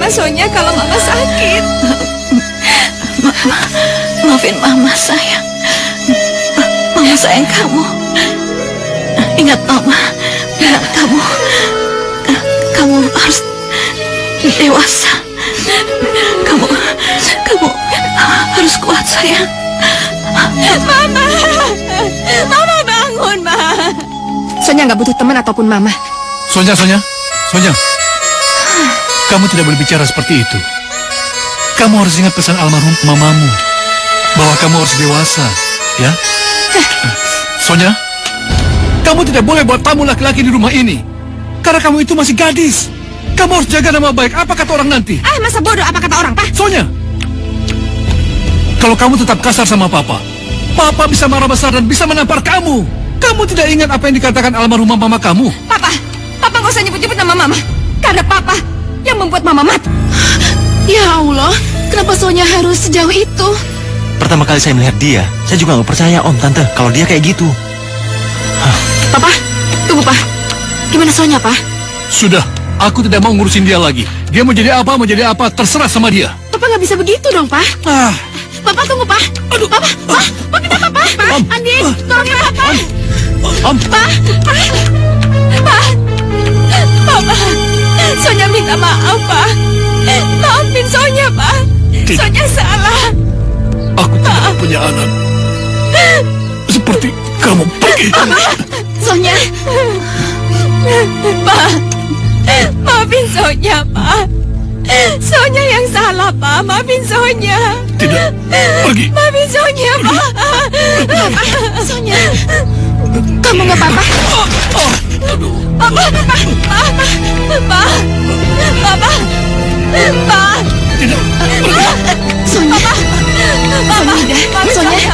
Kata Sonya kalau Mama sakit. Maafin Mama, sayang. Mama sayang kamu. Ingat Mama, kamu harus dewasa. Kamu harus kuat, sayang. Mama bangun, Ma. Sonya nggak butuh teman ataupun Mama. Sonya. Kamu tidak boleh bicara seperti itu. Kamu harus ingat pesan almarhum mamamu. Bahwa kamu harus dewasa, ya? Sonya, kamu tidak boleh buat tamu laki-laki di rumah ini. Karena kamu itu masih gadis. Kamu harus jaga nama baik. Apa kata orang nanti? Masa bodoh apa kata orang, Pak? Sonya, kalau kamu tetap kasar sama Papa bisa marah besar dan bisa menampar kamu. Kamu tidak ingat apa yang dikatakan almarhum mama kamu? Papa nggak usah nyebut-nyebut nama Mama. Karena Papa yang membuat Mama mati. Ya Allah, kenapa Sonya harus sejauh itu? Pertama kali saya melihat dia, saya juga nggak percaya Tante, kalau dia kayak gitu. Papa, tunggu, Pak. Gimana Sonya, Pak? Sudah, aku tidak mau ngurusin dia lagi. Dia mau jadi apa, terserah sama dia. Papa nggak bisa begitu dong, Pak. Papa tunggu, Pak. Aduh. Papa kenapa, Pak? Andi, tolongin Papa. Papa, Sonya minta maaf, Pak. Maafin Sonya, Pak. Tidak. Sonya salah. Aku tidak punya anak seperti kamu. Pergi. Sonya. Pak, maafin Sonya, Pak. Sonya yang salah, Pak. Maafin Sonya. Tidak, pergi. Maafin Sonya, Pak. Sonya. Kamu nggak apa-apa? Pak. Tidak, pergi. Sonya. Sonya.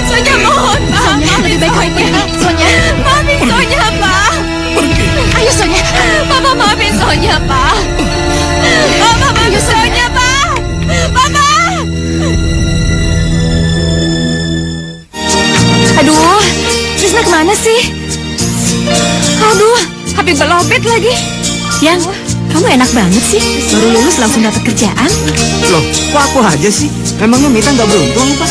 Sonya mohon, Pak. Sonya, lebih baik kamu pergi. Sonya. Maafin Sonya, Pak. Pergi. Ayo, Sonya. Papa maafin Sonya, Pak. Papa maafin Sonya, Pak. Papa. Aduh, Krisna kemana sih? Aduh, HP belobet lagi. Yang, kamu enak banget sih. Baru lulus langsung dapat kerjaan. Loh, kok aku aja sih? Memangnya Mita nggak beruntung, Pak?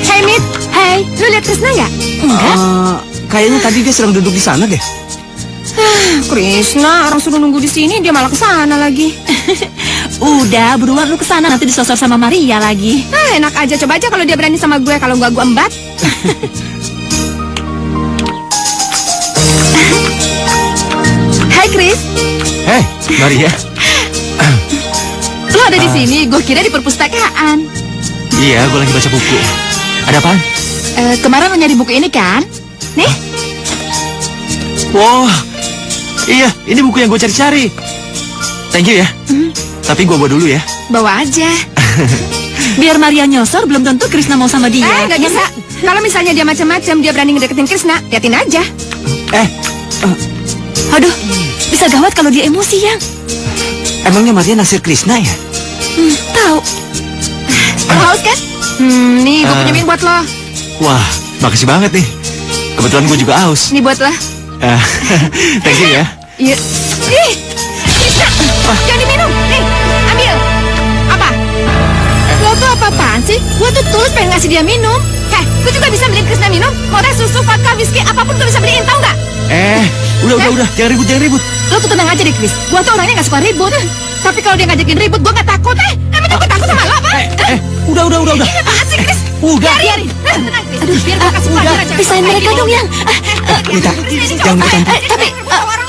Hey, Mit. Hey, lu lihat Krisna nggak? Enggak. Kayaknya tadi dia sedang duduk di sana deh. Krisna, orang suruh nunggu di sini, dia malah ke sana lagi. Udah, buruan lu kesana, nanti disosor sama Maria lagi. Enak aja, coba aja kalau dia berani sama gue, kalau gue embat. Hai, Kris. Hei, Maria. Lo ada di sini, gue kira di perpustakaan. Iya, gue lagi baca buku. Ada apaan? Kemarin lo nyari buku ini kan? Nih. Wow, iya, ini buku yang gue cari-cari. Thank you ya. Tapi gue bawa dulu ya. Bawa aja. Biar Maria nyosor, belum tentu Krisna mau sama dia. Nggak bisa. Kalau misalnya dia macam-macam, dia berani ngedeketin Krisna, liatin aja. Aduh, bisa gawat kalau dia emosi, Yang. Emangnya Maria naksir Krisna ya? Tahu. Lo haus kan? Nih, gue punya minum buat lo. Wah, makasih banget nih. Kebetulan gue juga haus. Nih buat lo. Thank you ya. Iya. Ih, Krisna, jangan diminum. Nih, ambil. Apa? Lo tuh apa-apaan sih? Gue tuh tulus pengen ngasih dia minum. Heh, gue juga bisa beliin Krisna minum. Mau teh, susu, vodka, whisky, apapun gue bisa beliin, tau nggak? Udah, jangan ribut. Lo tuh tenang aja deh, Kris. Gue tuh orangnya gak suka ribut. Tapi kalau dia ngajakin ribut, gue gak takut. Emang gue takut sama lo apa? Udah. Ini apaan sih, Kris? Udah. Biarin. Tenang, Kris. Aduh, biar gue kasih pelajaran cewek. Pisahin mereka dong, Yang. Mita, jangan ikut campur. Tapi,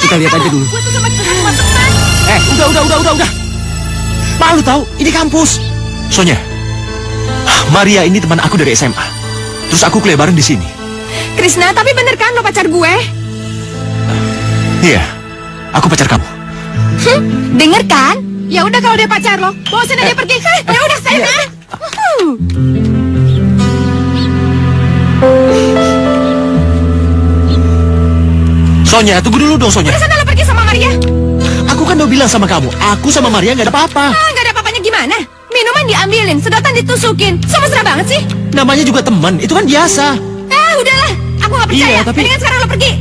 Kita lihat aja dulu. Gue tuh cuma teman-teman. Udah. Malu tahu, ini kampus. Sonya, Maria ini teman aku dari SMA. Terus aku kuliah bareng di sini. Krisna, tapi bener kan lo pacar gue? Iya, aku pacar kamu. Denger kan? Ya udah kalau dia pacar lo, bawasin aja pergi. Ya udah, saya ya. Sonya, tunggu dulu dong, Sonya. Udah sana lo pergi sama Maria. Aku kan udah bilang sama kamu, aku sama Maria nggak ada apa-apa. Nggak ada apa-apanya gimana? Minuman diambilin, sedotan ditusukin. So mesra banget sih. Namanya juga teman, itu kan biasa. Udahlah, aku nggak percaya. Iya, tapi- Mendingan sekarang lo pergi.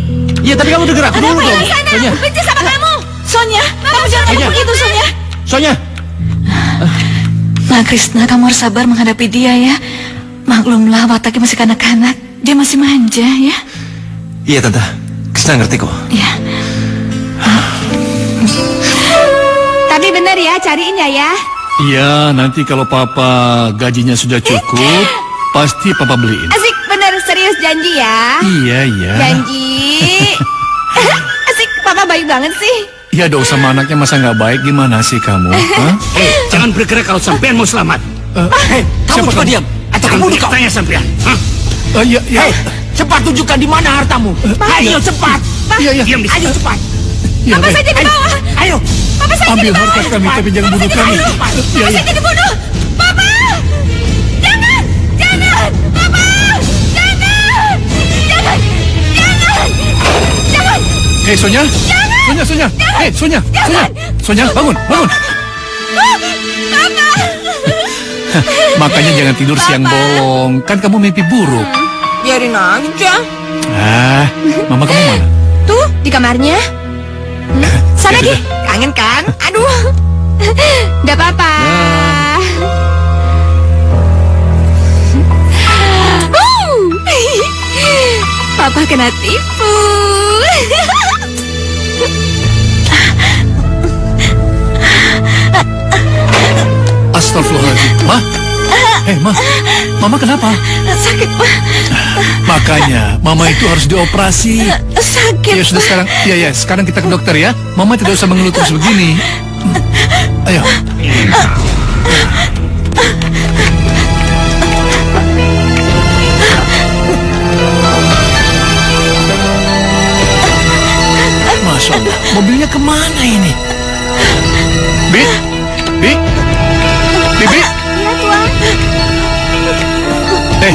Iya, tapi kamu denger aku dulu dong. Sana, Sonya. benci sama kamu. Sonya, Sonya, kamu jangan ngomong begitu, Sonya. Sonya. Nah, Krishna, kamu harus sabar menghadapi dia ya. Maklumlah, wataknya masih kanak-kanak. Dia masih manja ya. Iya, Tante. Krishna ngerti kok. Ya. Tapi benar ya, cariin ya. Iya, nanti kalau papa gajinya sudah cukup, pasti papa beliin. Asik, benar, serius janji ya. Iya, iya. Janji. Asik, papa baik banget sih. Ya doa sama anaknya masa nggak baik, gimana sih kamu? Hah? Jangan bergerak kalau sampean mau selamat. Kamu cepat diam. Atau kamu bunuh kau. Tanya sampean. Hah? Iya, iya. Cepat tunjukkan di mana hartamu. Ayo cepat. Iya, iya. Diam di Ayo situ. cepat. Iya, Papa baik. saja di bawah. Ayo. Papa saja Ambil di bawah. harta kami, tapi jangan bunuh kami. Iya, Papa iya. saja dibunuh. Papa! Jangan! Jangan! Papa! Jangan! Jangan! Jangan! Jangan! Hei, Sonya. Sonya, Sonya. Hei, Sonya. Sonya. Sonya, bangun, bangun. Makanya jangan tidur siang bolong. Kan kamu mimpi buruk. Biarin aja. Ah, mama kamu mana? Tuh, di kamarnya. Sana Ya Gi, kangen kan? Aduh. Nggak apa-apa. Papa kena tipu. Astagfirullahaladzim. Ma? Hei, Ma. Mama kenapa? Sakit, Pak. Makanya, Mama itu harus dioperasi. Sakit. Ya sudah sekarang, ya sekarang kita ke dokter ya. Mama tidak usah mengeluh terus begini. Ayo. Masya Allah, mobilnya kemana ini? Bi? Bi? Iya, Tuan.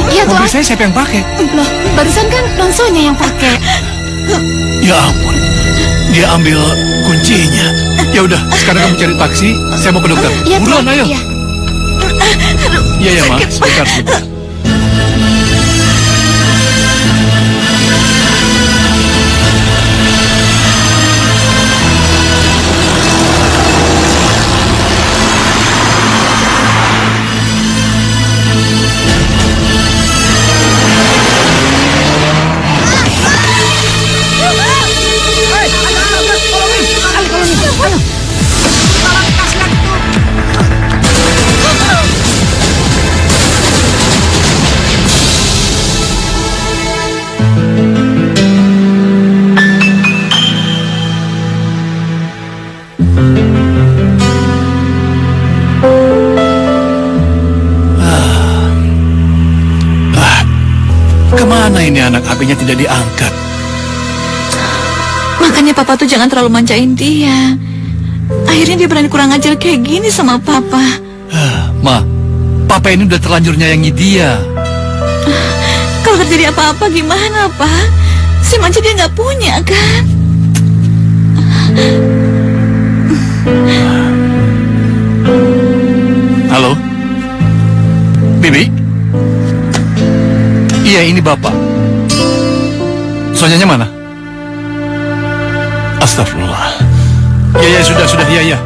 Iya, Mobil Tuan. saya siapa yang pakai? Loh, barusan kan Nonsonya yang pakai. Ya ampun, dia ambil kuncinya. Ya udah, sekarang kamu cari taksi. Saya mau ke dokter. Iya, Buruan, Tuan. ayo. Iya. Iya, Ma. Sebentar. Kemana ini anak, HP-nya tidak diangkat? Makanya Papa tuh jangan terlalu manjain dia. Akhirnya dia berani kurang ajar kayak gini sama Papa. Ma, Papa ini udah terlanjur nyayangi dia. Kalau terjadi apa-apa gimana, Pak? Si manja dia nggak punya, kan? Halo? Bibi? Iya, ini Bapak. Sonyanya mana? Astagfirullah. Ya, sudah, ya.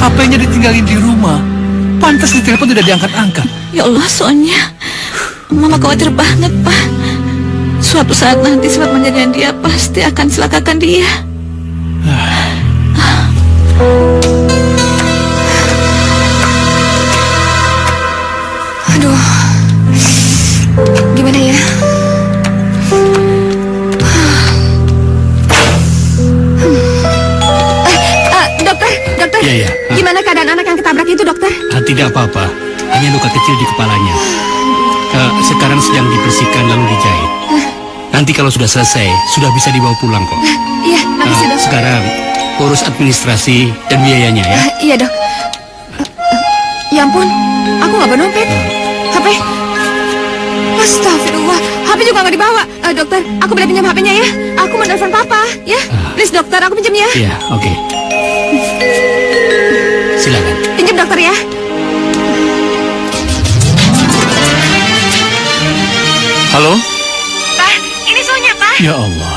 HP-nya ditinggalin di rumah. Pantas ditelepon tidak diangkat-angkat. Ya Allah, Sonya. Mama khawatir banget, Pak. Suatu saat nanti sifat manjanya dia pasti akan celakakan dia. Aduh. Gimana ya? Dokter. Iya. Gimana keadaan anak yang ketabrak itu, dokter? Tidak apa-apa. Hanya luka kecil di kepalanya. Sekarang sedang dibersihkan lalu dijahit. Nanti kalau sudah selesai, sudah bisa dibawa pulang kok. Iya, makasih, dok. Sekarang urus administrasi dan biayanya ya. Iya, dok. Ya ampun, aku nggak bawa dompet. HP? Astagfirullah, HP juga nggak dibawa. Dokter, aku boleh pinjam HP-nya ya? Aku mau telepon papa, ya? Please, dokter, aku pinjam ya. Iya, oke. Silakan. Pinjam, dokter ya. Halo? Pak, ini Sonya, Pak. Ya Allah.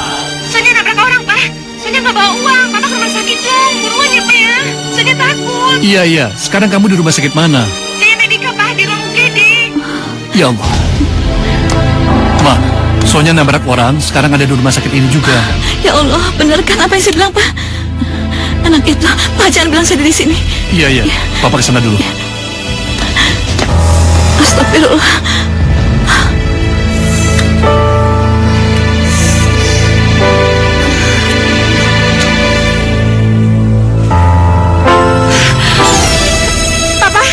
Sonya nabrak orang, Pak. sakit dong, buruan ya Pak ya. Sonya takut. Iya. Sekarang kamu di rumah sakit mana? Saya Medika Pak, di ruang UGD. Ya Allah. Ma, Sonya nabrak orang, sekarang ada di rumah sakit ini juga. Ya Allah, bener kan apa yang saya bilang, Pak? Anak itu, Pak jangan bilang saya di sini. Iya. Papa kesana dulu. Astagfirullah. Papa,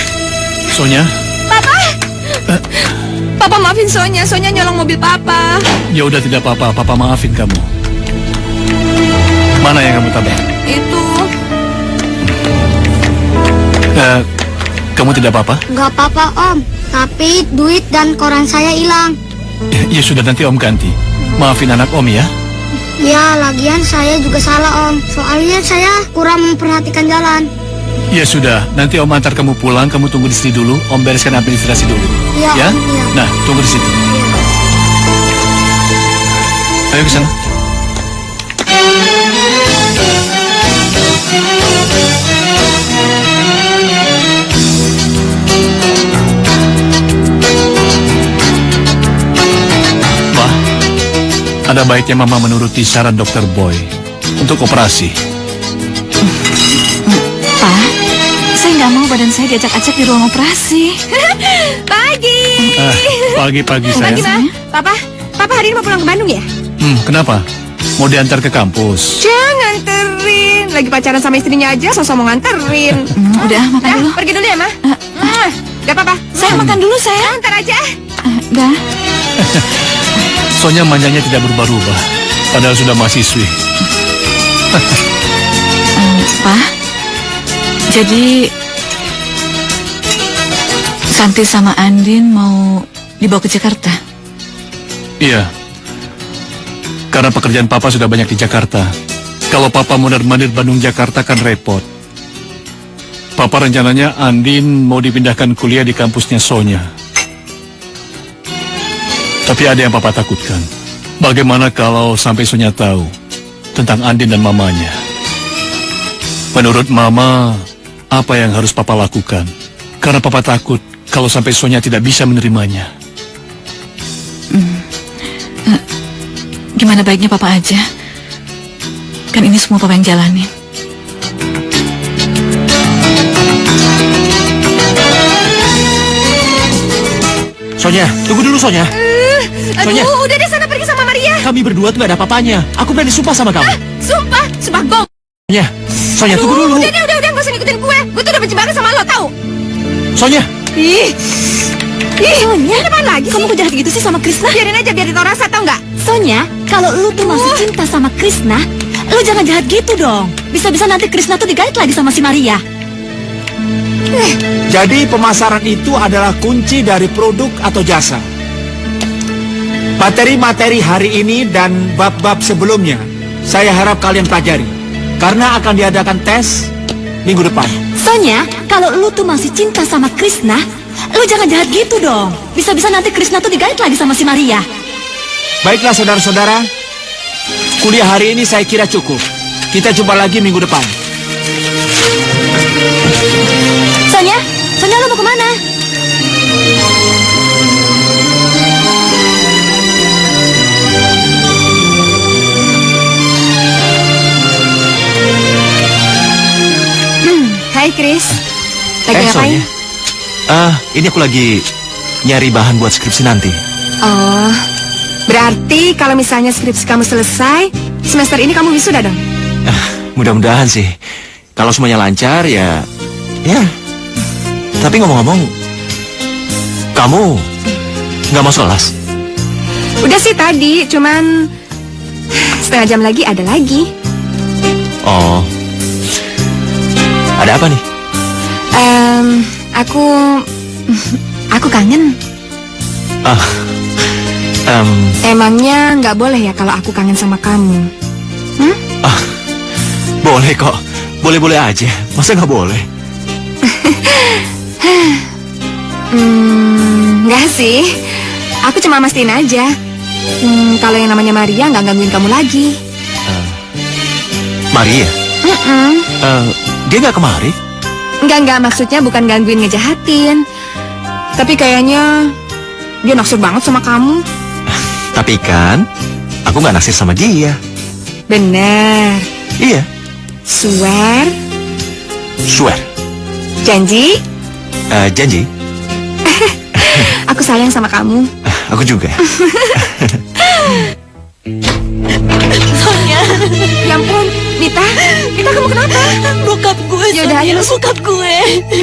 Sonya, Papa. Papa maafin Sonya nyolong mobil Papa. ya udah tidak apa-apa, Papa maafin kamu. Mana yang kamu tabrak? Itu. Kamu tidak apa-apa? Nggak apa-apa Om, tapi duit dan koran saya hilang. Ya sudah, nanti Om ganti. Maafin anak Om ya. Ya, lagian saya juga salah Om. Soalnya saya kurang memperhatikan jalan. Ya sudah, nanti Om antar kamu pulang, kamu tunggu di sini dulu. Om bereskan administrasi dulu. Iya, Ya? Om, iya. Nah, tunggu di situ. Ayo ke sana. Wah, ada baiknya Mama menuruti saran Dokter Boy untuk operasi. Pak, saya nggak mau badan saya diacak-acak di ruang operasi. Pagi. Pagi-pagi Pagi, saya. Ma. Papa hari ini mau pulang ke Bandung ya? Kenapa? Mau diantar ke kampus? Jangan nganterin. Lagi pacaran sama istrinya aja, sosok mau nganterin. Udah, makan Dah, dulu. pergi dulu ya, Ma. Gak apa-apa. Saya makan dulu, saya. Antar aja. Dah. Sonya manjanya tidak berubah-ubah, padahal sudah mahasiswi. Pak, jadi Santi sama Andin mau dibawa ke Jakarta. Iya, karena pekerjaan Papa sudah banyak di Jakarta. Kalau Papa mondar-mandir Bandung Jakarta kan repot. Papa rencananya Andin mau dipindahkan kuliah di kampusnya Sonya. Tapi ada yang Papa takutkan. Bagaimana kalau sampai Sonya tahu tentang Andin dan mamanya? Menurut Mama, apa yang harus Papa lakukan? Karena Papa takut kalau sampai Sonya tidak bisa menerimanya. Gimana baiknya Papa aja? Kan ini semua Papa yang jalanin. Sonya, tunggu dulu Sonya. Sonya. Aduh, udah deh sana pergi sama Maria. Kami berdua tuh gak ada apa-apanya. Aku berani sumpah sama kamu. Sumpah gong. Sonya, tunggu dulu. Udah, gak usah ngikutin gue. Gue tuh udah benci banget sama lo, tau? Sonya. Ih, Sonya, apaan lagi sih? Kamu kok jahat gitu sih sama Krisna? Biarin aja, biar ditau rasa, tau nggak? Sonya, kalau lu tuh masih cinta sama Krisna, lu jangan jahat gitu dong. Bisa-bisa nanti Krisna tuh digait lagi sama si Maria. Jadi pemasaran itu adalah kunci dari produk atau jasa. Materi-materi hari ini dan bab-bab sebelumnya saya harap kalian pelajari. Karena akan diadakan tes minggu depan. Sonya, kalau lu tuh masih cinta sama Krisna, lu jangan jahat gitu dong. Bisa-bisa nanti Krisna tuh digait lagi sama si Maria. Baiklah saudara-saudara, kuliah hari ini saya kira cukup. Kita jumpa lagi minggu depan. Sonya lu mau kemana? Hai, Chris. Lagi ngapain? Sonya. Ini aku lagi nyari bahan buat skripsi nanti. Oh, berarti kalau misalnya skripsi kamu selesai, semester ini kamu wisuda dong? Mudah-mudahan sih. Kalau semuanya lancar ya. Tapi ngomong-ngomong, kamu nggak mau kelas? Udah sih tadi, cuman setengah jam lagi ada lagi. Oh, ada apa nih? Aku kangen. Emangnya nggak boleh ya kalau aku kangen sama kamu? Boleh kok, boleh-boleh aja. Masa nggak boleh? Nggak sih. Aku cuma mastiin aja. Kalau yang namanya Maria nggak gangguin kamu lagi. Maria? Dia nggak kemari? Enggak, maksudnya bukan gangguin ngejahatin. Tapi kayaknya dia naksir banget sama kamu. Tapi kan, aku nggak naksir sama dia. Bener. Iya. Swear? Swear. Janji? Janji. Aku sayang sama kamu. Aku juga. Sonia, Ya ampun, Mita kamu kenapa? bokap gue. Yaudah, Sonia, ayo, bokap gue.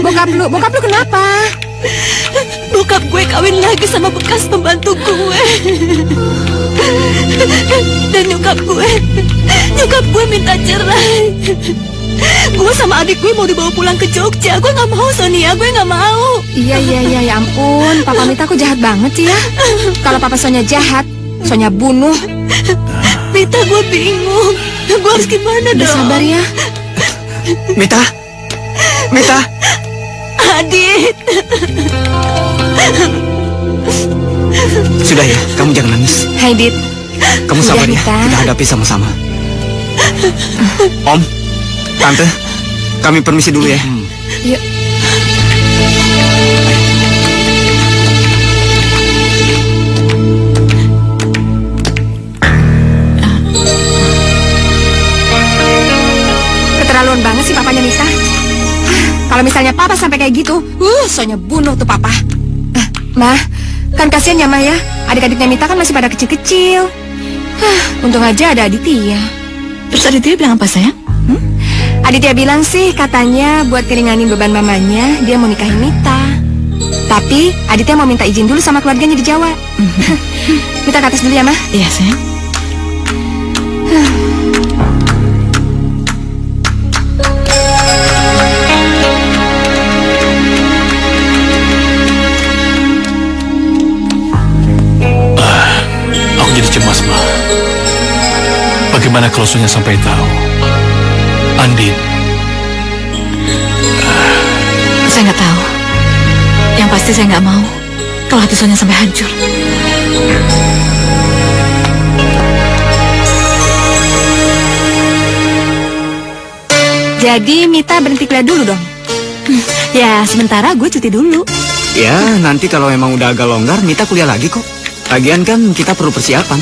Bokap lu kenapa? Bokap gue kawin lagi sama bekas pembantu gue. Dan nyokap gue minta cerai. Gue sama adik gue mau dibawa pulang ke Jogja. Gue nggak mau, Sonia, gue nggak mau. Iya, ya ampun. Papa Mita kok jahat banget sih ya? Kalau Papa Sonia jahat, Sonia bunuh. Mita, gue bingung. Gue harus gimana Udah dong? sabar ya. Mita. Adit. Sudah ya, kamu jangan nangis. Hai, Dit. Kamu Udah, sabar ya, Mita. kita hadapi sama-sama. Om, Tante, kami permisi dulu ya. Yuk. Keterlaluan banget sih papanya Mita. Kalau misalnya papa sampai kayak gitu, Sonya bunuh tuh papa. Mah, kan kasihan ya Mah ya. Adik-adiknya Mita kan masih pada kecil-kecil. Untung aja ada Aditya. Terus Aditya bilang apa, sayang? Aditya bilang sih katanya buat keringanin beban mamanya dia mau nikahin Mita. Tapi Aditya mau minta izin dulu sama keluarganya di Jawa. Mita ke atas dulu ya Mah. Iya, sayang. Aku jadi cemas, Ma. Bagaimana kalau Sonya sampai tahu? Andin. Saya nggak tahu. Yang pasti saya nggak mau kalau hati Sonia sampai hancur. Jadi Mita berhenti kuliah dulu dong. Ya, sementara gue cuti dulu. Ya, nanti kalau emang udah agak longgar, Mita kuliah lagi kok. Lagian kan kita perlu persiapan.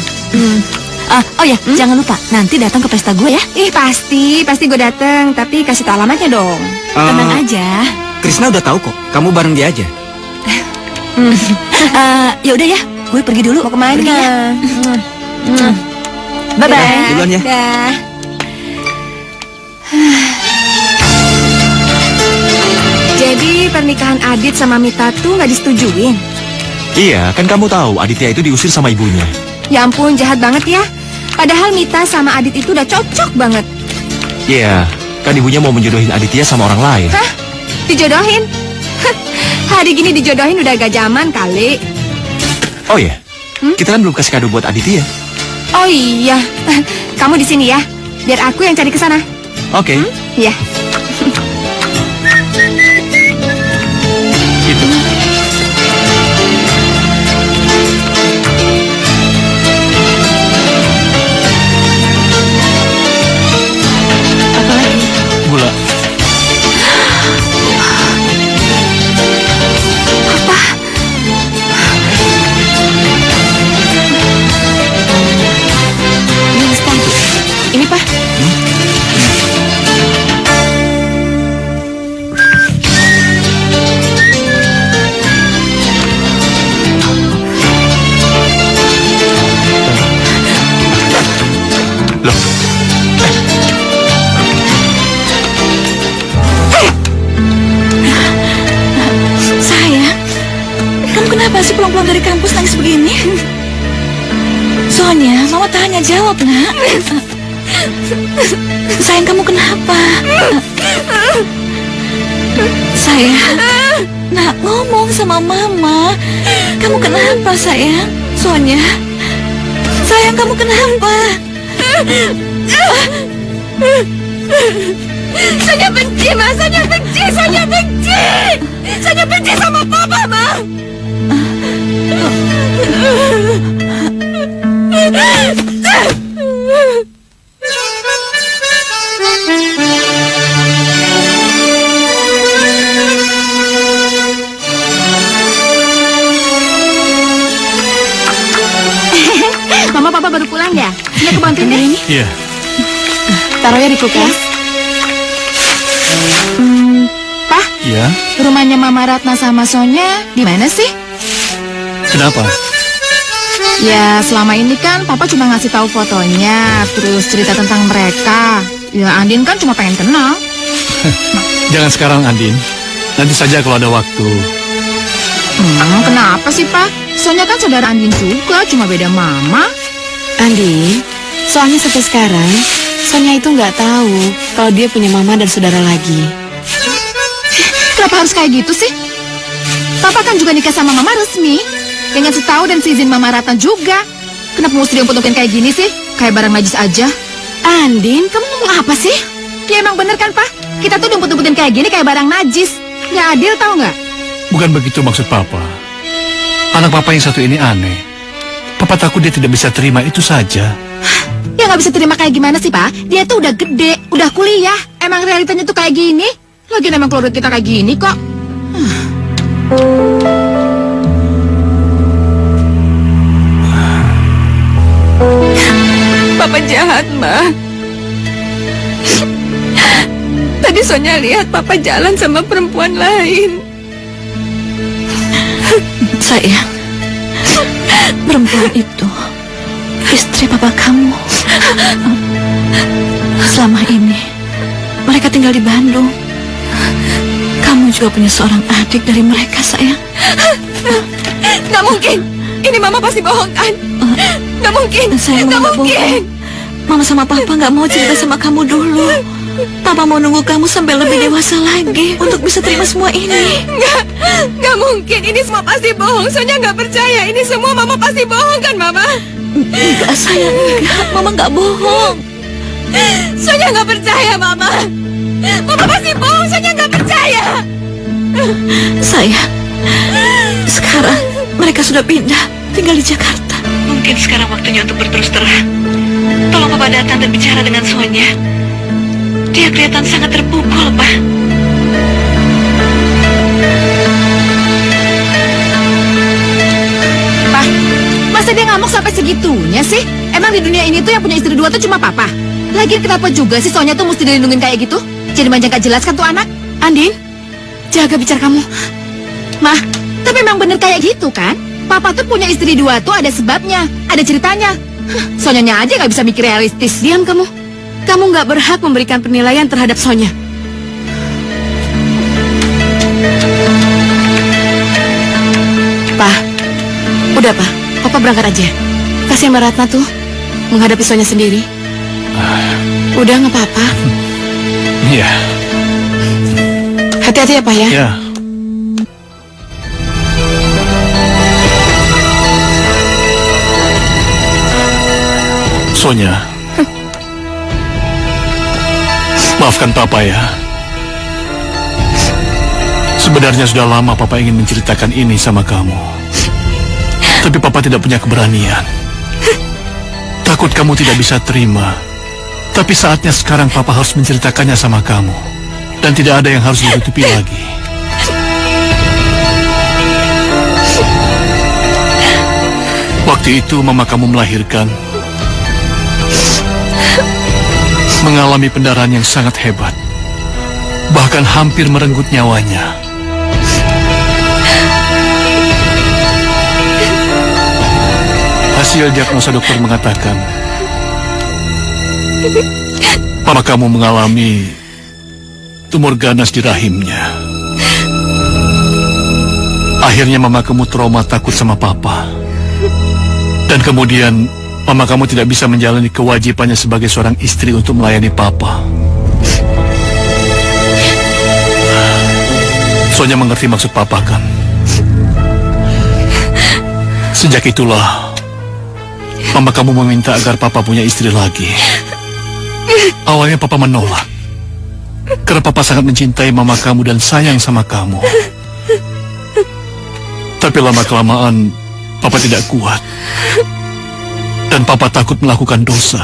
Oh ya, jangan lupa nanti datang ke pesta gue ya. Ih pasti gue dateng. Tapi kasih tau alamatnya dong. Tenang aja. Krisna udah tahu kok, kamu bareng dia aja. Ya udah ya, gue pergi dulu. Mau kemana? Pergi ya. Bye bye. Duluan ya. Dah. Jadi pernikahan Adit sama Mita tuh nggak disetujuin. Iya, kan kamu tahu Aditya itu diusir sama ibunya. Ya ampun, jahat banget ya. Padahal Mita sama Adit itu udah cocok banget. Iya, kan ibunya mau menjodohin Aditya sama orang lain. Hah? Dijodohin? Hari gini dijodohin udah agak zaman kali. Oh iya, kita kan belum kasih kado buat Aditya. Oh iya, kamu di sini ya. Biar aku yang cari ke sana. Oke. Iya. Itu. Apa lagi? Gula. Ini instan. Ini Pak. Loh, Sayang, kamu kenapa sih pulang-pulang dari kampus nangis begini? Sonia, mama tanya, jawab nak. Sayang, kamu kenapa? Sayang, nak ngomong sama mama. Kamu kenapa sayang? Sonia, sayang kamu kenapa? Saya benci, Ma. Saya benci. Saya benci. Saya benci sama Papa, Ma. ambil ini. Iya. Taruh ya di kulkas. Pak, Iya. rumahnya Mama Ratna sama Sonya di mana sih? Kenapa? Ya, selama ini kan Papa cuma ngasih tahu fotonya, terus cerita tentang mereka. Ya, Andin kan cuma pengen kenal. Jangan sekarang, Andin. Nanti saja kalau ada waktu. Kenapa sih, Pak? Sonya kan saudara Andin juga, cuma beda mama. Andi, soalnya sampai sekarang Sonya itu nggak tahu kalau dia punya mama dan saudara lagi. Kenapa harus kayak gitu sih? Papa kan juga nikah sama mama resmi, dengan setahu dan seizin Mama Ratna juga. Kenapa mesti diumpet-umpetin kayak gini sih? Kayak barang najis aja. Andin, kamu ngomong apa sih? Ya emang bener kan, Pak? Kita tuh diumpet-umpetin kayak gini kayak barang najis. Nggak adil, tahu nggak? Bukan begitu maksud Papa. Anak Papa yang satu ini aneh. Papa takut dia tidak bisa terima, itu saja. Ya nggak bisa terima kayak gimana sih, Pak? Dia tuh udah gede, udah kuliah. Emang realitanya tuh kayak gini. Lagian emang keluarga kita kayak gini kok. Papa jahat, Ma. Tadi Sonya lihat Papa jalan sama perempuan lain. Sayang, perempuan itu istri Papa kamu. Selama ini mereka tinggal di Bandung. Kamu juga punya seorang adik dari mereka, sayang. Nggak mungkin. Ini Mama pasti bohong kan? Nggak mungkin. Sayang, nggak mungkin. Mama sama Papa nggak mau cerita sama kamu dulu. Papa mau nunggu kamu sampai lebih dewasa lagi untuk bisa terima semua ini. Nggak mungkin. Ini semua pasti bohong. Sonya nggak percaya. Ini semua Mama pasti bohong kan, Mama? Enggak, sayang, enggak. Mama nggak bohong. Sonya nggak percaya, Mama. Mama pasti bohong. Sonya nggak percaya. Sayang, sekarang mereka sudah pindah, tinggal di Jakarta. Mungkin sekarang waktunya untuk berterus terang. Tolong Papa datang dan bicara dengan Sonya. Dia kelihatan sangat terpukul, Pak. Pak, masa dia ngamuk sampai segitunya sih? Emang di dunia ini tuh yang punya istri dua tuh cuma Papa? Lagian kenapa juga sih Sonya tuh mesti dilindungin kayak gitu? Jadi manja gak jelas kan tuh anak? Andin, jaga bicara kamu. Mah, tapi memang bener kayak gitu kan? Papa tuh punya istri dua tuh ada sebabnya, ada ceritanya. Sonyanya aja gak bisa mikir realistis. Diam kamu. Kamu nggak berhak memberikan penilaian terhadap Sonya. Pak, udah Pak, Papa berangkat aja. Kasihan Mbak Ratna tuh menghadapi Sonya sendiri. Udah nggak apa-apa. Iya. Hati-hati ya Pak ya. Ya. Sonya. Maafkan Papa ya. Sebenarnya sudah lama Papa ingin menceritakan ini sama kamu. Tapi Papa tidak punya keberanian. Takut kamu tidak bisa terima. Tapi saatnya sekarang Papa harus menceritakannya sama kamu. Dan tidak ada yang harus ditutupi lagi. Waktu itu Mama kamu melahirkan, mengalami pendarahan yang sangat hebat, bahkan hampir merenggut nyawanya. Hasil diagnosa dokter mengatakan mama kamu mengalami tumor ganas di rahimnya. Akhirnya mama kamu trauma, takut sama papa. Dan kemudian mama kamu tidak bisa menjalani kewajibannya sebagai seorang istri untuk melayani papa. Sonya mengerti maksud papa kan? Sejak itulah mama kamu meminta agar papa punya istri lagi. Awalnya papa menolak karena papa sangat mencintai mama kamu dan sayang sama kamu. Tapi lama-kelamaan papa tidak kuat. Dan papa takut melakukan dosa.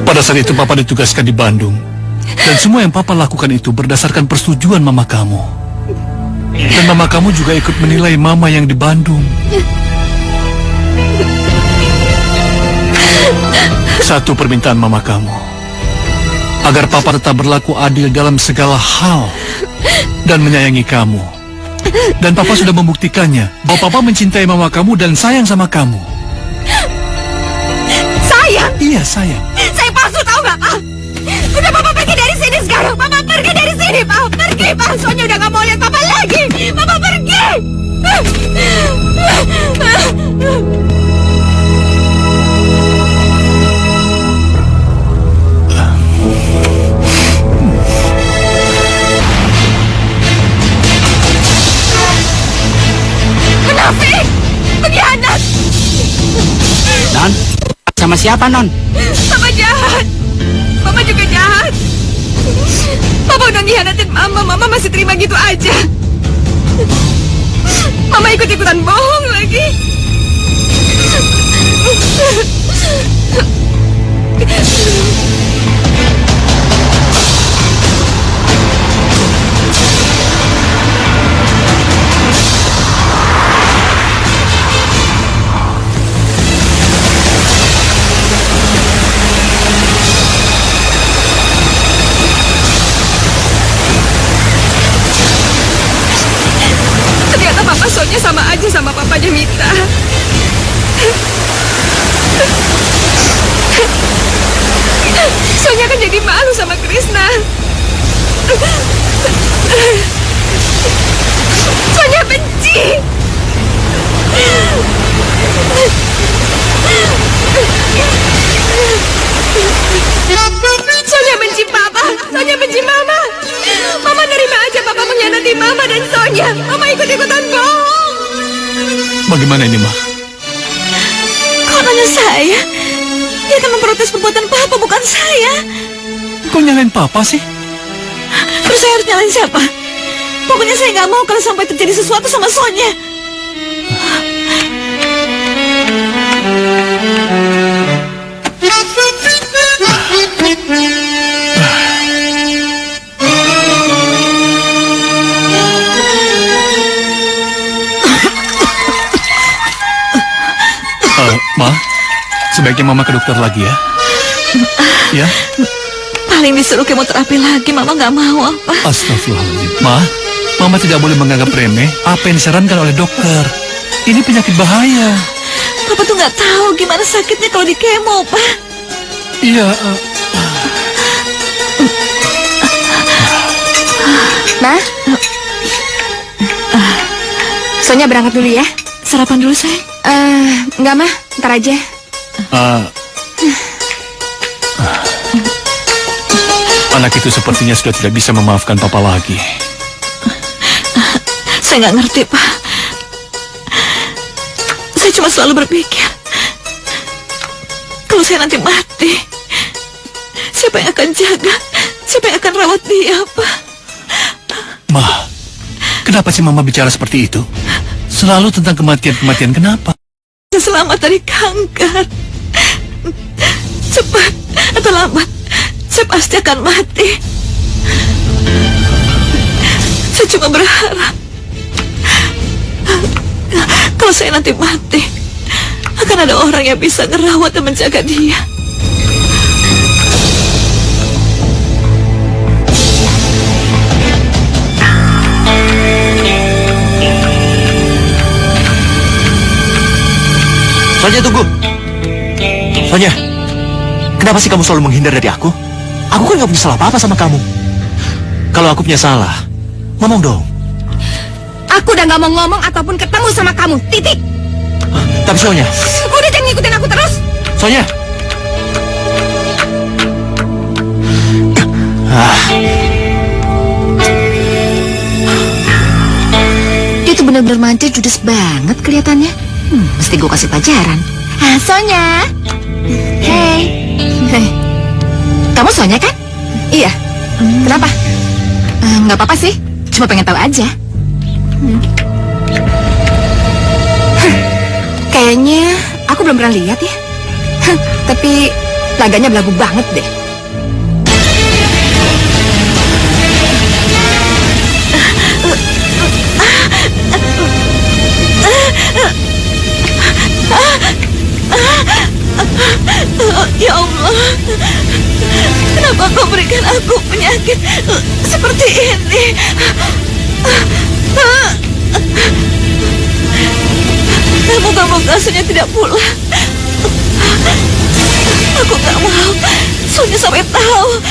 Pada saat itu papa ditugaskan di Bandung. Dan semua yang papa lakukan itu berdasarkan persetujuan mama kamu. Dan mama kamu juga ikut menilai mama yang di Bandung. Satu permintaan mama kamu. Agar papa tetap berlaku adil dalam segala hal. Dan menyayangi kamu. Dan papa sudah membuktikannya. Bahwa papa mencintai mama kamu dan sayang sama kamu. Sayang? Iya, sayang. Saya palsu tahu nggak, Pak? Udah Papa pergi dari sini sekarang. Papa pergi dari sini, Pak. Pergi, Pak. Soalnya udah nggak mau lihat Papa lagi. Papa pergi. Munafik! Pengkhianat! Non, sama siapa Non? Papa jahat. Mama juga jahat. Papa udah ngianatin Mama. Mama masih terima gitu aja. Mama ikut-ikutan bohong lagi. Ternyata Papa Sonya sama aja sama papanya Mita. Sonya kan jadi malu sama Krishna. Sonya benci. Sonya benci Papa. Sonya benci Mama. Mama nerima aja Papa mengkhianati Mama dan Sonya. Mama ikut-ikutan bohong. Bagaimana ini, Ma? Kok nanya saya? Dia akan memprotes perbuatan Papa, bukan saya. Kok nyalain papa sih? Terus saya harus nyalain siapa? Pokoknya saya nggak mau kalau sampai terjadi sesuatu sama Sonya. Ma, sebaiknya Mama ke dokter lagi ya. Ya? Paling disuruh kemoterapi lagi, Mama nggak mau apa. Astagfirullahaladzim. Ma, Mama tidak boleh menganggap remeh apa yang disarankan oleh dokter. Ini penyakit bahaya. Papa tuh nggak tahu gimana sakitnya kalau di kemo, Pak. Iya, Ma? Sonya berangkat dulu ya. Sarapan dulu, sayang. Enggak, Ma. Ntar aja. Anak itu sepertinya sudah tidak bisa memaafkan papa lagi. Saya nggak ngerti, Pak. Saya cuma selalu berpikir, kalau saya nanti mati, siapa yang akan jaga? Siapa yang akan rawat dia, Pak? Ma, kenapa sih Mama bicara seperti itu? Selalu tentang kematian-kematian, kenapa? Saya selamat dari kanker. Cepat atau lambat, saya pasti akan mati. Saya cuma berharap kalau saya nanti mati, akan ada orang yang bisa ngerawat dan menjaga dia. Sonya, tunggu. Sonya, kenapa sih kamu selalu menghindar dari aku? Aku kan gak punya salah apa-apa sama kamu. Kalau aku punya salah, ngomong dong. Aku udah nggak mau ngomong ataupun ketemu sama kamu. Titik. Tapi Sonya, Udah jangan ngikutin aku terus. Sonya. Dia tuh bener-bener manja, judes banget kelihatannya. Mesti gue kasih pelajaran. Sonya. Hey. Kamu Sonya kan? Iya. Kenapa? Nggak apa-apa sih. Cuma pengen tahu aja. Kayaknya aku belum pernah lihat ya. Tapi laganya belagu banget deh. Ya Allah. Kenapa kau berikan aku penyakit seperti ini? Moga-moga Sonia tidak pulang. Aku tak mau Sonia sampai tahu.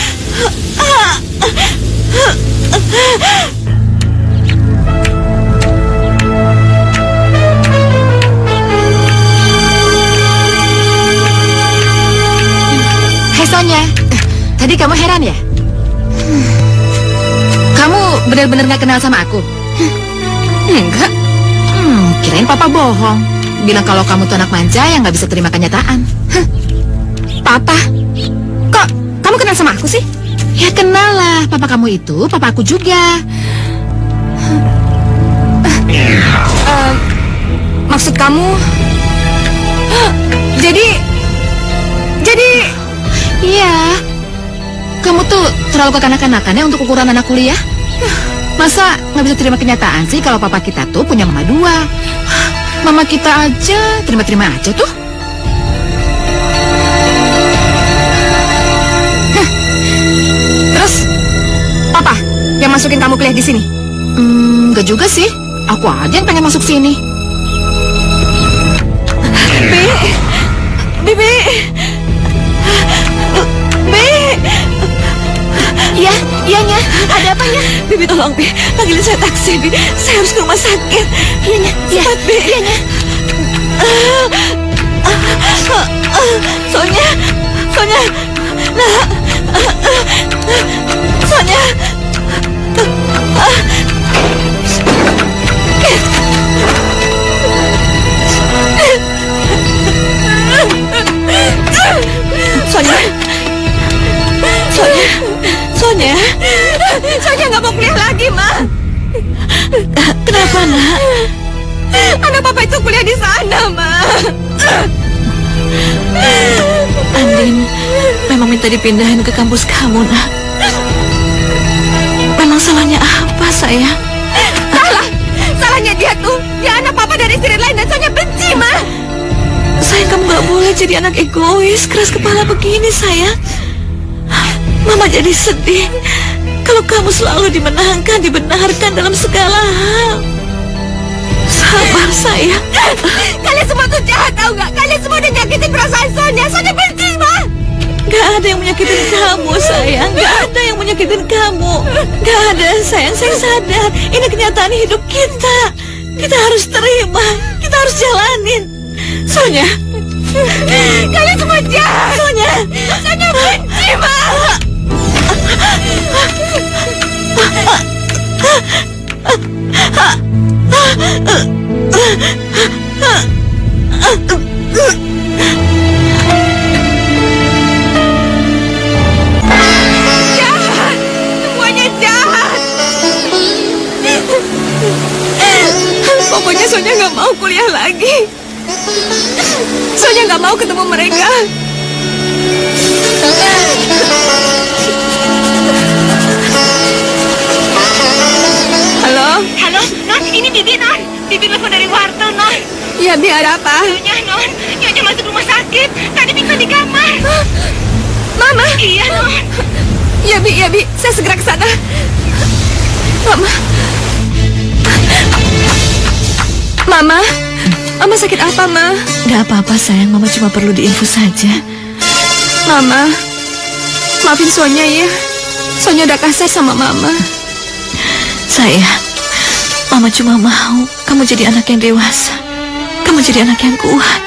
Hai Sonia, tadi kamu heran ya? Kamu benar-benar gak kenal sama aku? Enggak. Kirain papa bohong. Bilang kalau kamu tuh anak manja yang gak bisa terima kenyataan. Papa? Kok kamu kenal sama aku sih? Ya kenal lah, papa kamu itu papa aku juga. Maksud kamu? Jadi... Iya. Kamu tuh terlalu kekanak-kanakannya untuk ukuran anak kuliah. Masa nggak bisa terima kenyataan sih kalau papa kita tuh punya mama dua. Mama kita aja terima-terima aja tuh. Terus papa yang masukin kamu kuliah di sini? Nggak juga sih. Aku aja yang pengen masuk sini. Bibi. Iya, iyanya. Ada apa ya? Bibi tolong, Bi. Panggilin saya taksi, Bi. Saya harus ke rumah sakit. Iyanya, iya. Cepat, Bi. Iyanya. Sonia. Nah. Sonia. Sonia nggak mau kuliah lagi, Ma. Kenapa, Nak? Anak papa itu kuliah di sana, Ma. Andin memang minta dipindahin ke kampus kamu, Nak. Memang salahnya apa, sayang? Salahnya dia tuh. Dia anak papa dari istri lain dan Sonia benci, Ma. Sayang, kamu gak boleh jadi anak egois, keras kepala begini, sayang. Mama jadi sedih kalau kamu selalu dibenarkan dalam segala hal. Sabar, sayang. Kalian semua tuh jahat, tahu nggak? Kalian semua udah nyakitin perasaan Sonia. Sonia benci, Ma. Gak ada yang menyakitin kamu, sayang. Gak ada yang menyakitin kamu. Gak ada, sayang. Saya sadar. Ini kenyataan hidup kita. Kita harus terima. Kita harus jalanin. Sonia. Kalian semua jahat. Sonia benci, Ma. Jahat, semuanya jahat. Pokoknya Sonia nggak mau kuliah lagi. Sonia nggak mau ketemu mereka. Halo, Non, ini Bibi, Non. Bibi telepon dari wartel, Non. Iya, Bi, ada apa? Nyonya masuk rumah sakit. Tadi pingsan di kamar. Mama? Iya, Non. Iya, Bi, saya segera ke sana. Mama sakit apa, Ma? Gak apa-apa, sayang. Mama cuma perlu diinfus saja. Mama, maafin Sonia ya. Sonia udah kasar sama Mama. Sayang, Mama cuma mau kamu jadi anak yang dewasa. Kamu jadi anak yang kuat.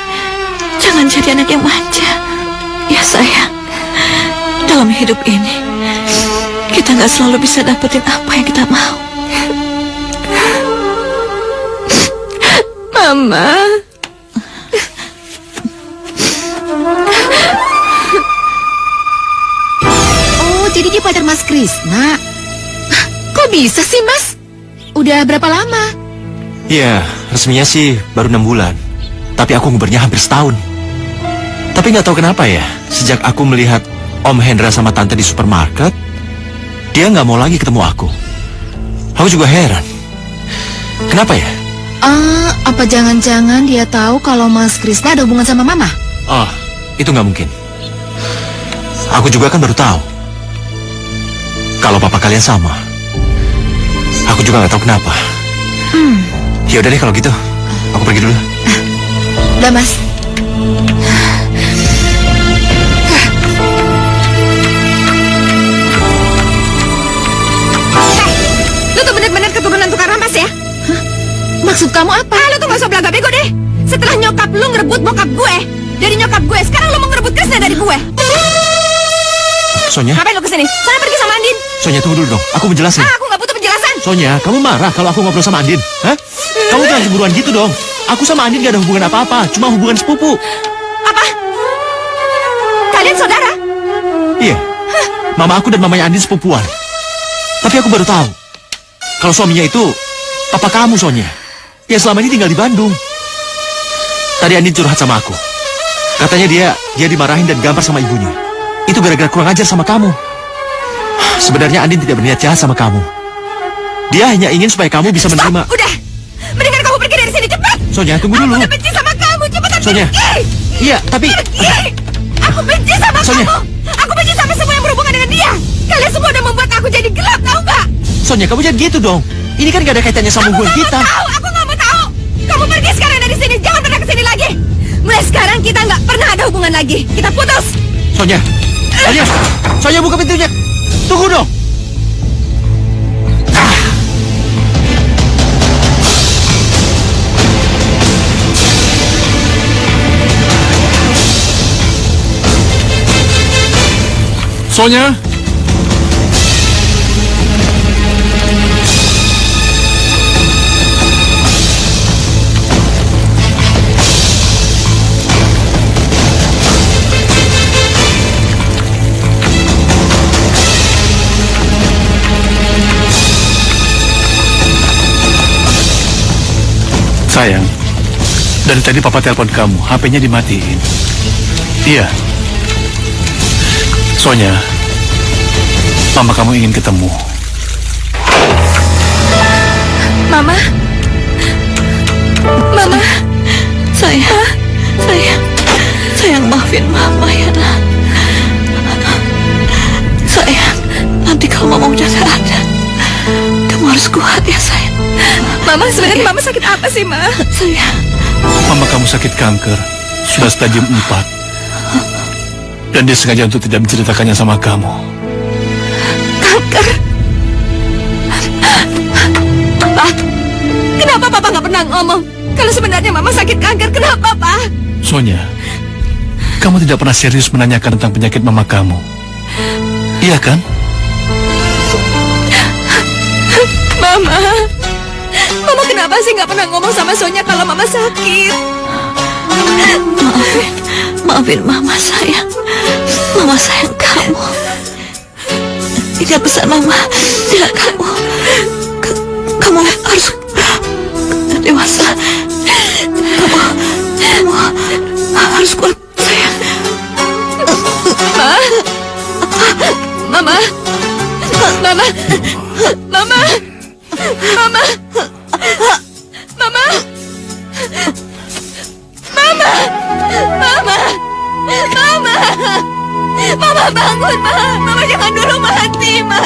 Jangan jadi anak yang manja. Ya sayang, dalam hidup ini kita gak selalu bisa dapetin apa yang kita mau. Mama. Oh, jadi dia pacar Mas Krisna. Kok bisa sih, Mas? Udah berapa lama? Ya, resminya sih baru 6 bulan. Tapi aku ngubernya hampir setahun. Tapi nggak tahu kenapa ya, sejak aku melihat Om Hendra sama Tante di supermarket, dia nggak mau lagi ketemu aku. Aku juga heran. Kenapa ya? Apa jangan-jangan dia tahu kalau Mas Krisna ada hubungan sama Mama? Oh, itu nggak mungkin. Aku juga kan baru tahu. kalau papa kalian sama. Aku juga nggak tahu kenapa. Ya udah deh kalau gitu, aku pergi dulu. Udah, Mas. Lu tuh bener-bener keturunan tukang rampas ya? Maksud kamu apa? Lu tuh gak usah belaga bego deh. Setelah nyokap lu ngerebut bokap gue dari nyokap gue, sekarang lu mau ngerebut Krisna dari gue. Sonya, Ngapain lu kesini? Sana pergi sama Andin. Sonya tunggu dulu dong. Aku menjelasin. Aku gak butuh penjelasan. Sonya, kamu marah kalau aku ngobrol sama Andin? Hah? Kamu jangan cemburuan gitu dong. Aku sama Andin gak ada hubungan apa-apa, cuma hubungan sepupu. Apa? Kalian saudara? Iya. Mama aku dan mamanya Andin sepupuan. Tapi aku baru tahu kalau suaminya itu papa kamu, Sonya. Yang selama ini tinggal di Bandung. Tadi Andin curhat sama aku. Katanya dia dimarahin dan gampar sama ibunya. Itu gara-gara kurang ajar sama kamu. Sebenarnya Andin tidak berniat jahat sama kamu. Dia hanya ingin supaya kamu bisa menerima. Udah. Mendingan kamu pergi dari sini cepat. Sonya, tunggu dulu. Aku udah benci sama kamu. Cepetan Sonya. pergi. Iya, tapi Pergi. Aku benci sama Sonya. kamu. Aku benci sama semua yang berhubungan dengan dia. Kalian semua udah membuat aku jadi gelap, tahu nggak? Sonya, kamu jangan gitu dong. Ini kan gak ada kaitannya sama hubungan kita. Aku nggak mau tahu. Kamu pergi sekarang dari sini. Jangan pernah kesini lagi. Mulai sekarang kita nggak pernah ada hubungan lagi. Kita putus. Sonya. Sonya. Sonya, buka pintunya. Tunggu dong. Sonya. Sayang, dari tadi papa telepon kamu, HP-nya dimatiin. Iya. Sonya, mama kamu ingin ketemu. Mama. Mama. Sayang maafin Mama ya, nak. Sayang, nanti kalau Mama udah gak ada, kamu harus kuat ya, sayang. Mama, sebenarnya Mama sakit apa sih, Ma? Sayang. Mama kamu sakit kanker, sudah stadium 4. Dan dia sengaja untuk tidak menceritakannya sama kamu. Kanker. Papa, kenapa Papa nggak pernah ngomong? Kalau sebenarnya Mama sakit kanker, kenapa, Pak? Sonya, kamu tidak pernah serius menanyakan tentang penyakit mama kamu. Iya kan? Mama kenapa sih nggak pernah ngomong sama Sonya kalau Mama sakit? Maafin Mama, sayang. Mama sayang kamu. Ingat pesan Mama. Tidak, kamu harus dewasa. Kamu harus kuat, sayang. Mama. Mama bangun, Ma. Mama jangan dulu mati, Ma.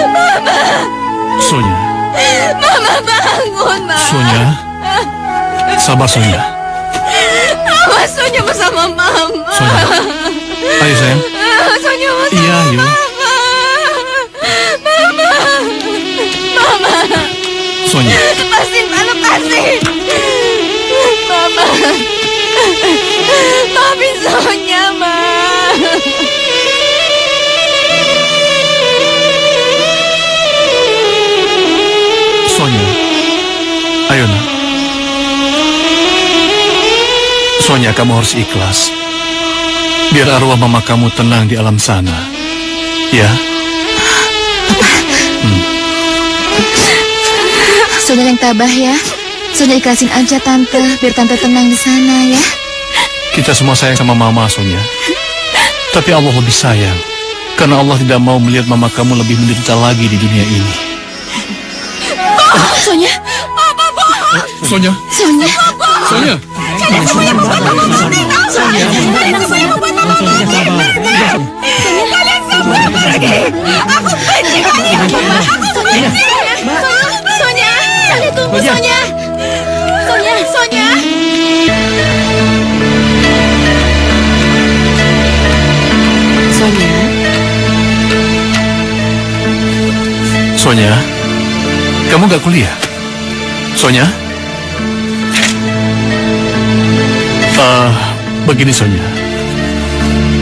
Mama. Sonya. Mama bangun, Ma. Sonya. Sabar, Sonya. Awas Sonya bersama Mama. Sonya. Ayo, sayang. Sonya bersama Iya, ayo. Mama. Sonya. Lepasin, Ma. Lepasin. Mama. Maafin Sonya, Ma. Sonya. Ayo, nak. Sonya, kamu harus ikhlas. Biar arwah mama kamu tenang di alam sana. Ya? Sonya yang tabah ya. Sonya ikhlasin aja Tante, biar Tante tenang di sana ya. Kita semua sayang sama mama, Sonya. Tapi Allah lebih sayang. Karena Allah tidak mau melihat mama kamu lebih menderita lagi di dunia ini. Sonya. Sonya. Sonya. Sonya. Kalian semua Sonya, tunggu Sonya. Sonya. Sonya, kamu nggak kuliah? Sonya? Begini Sonya.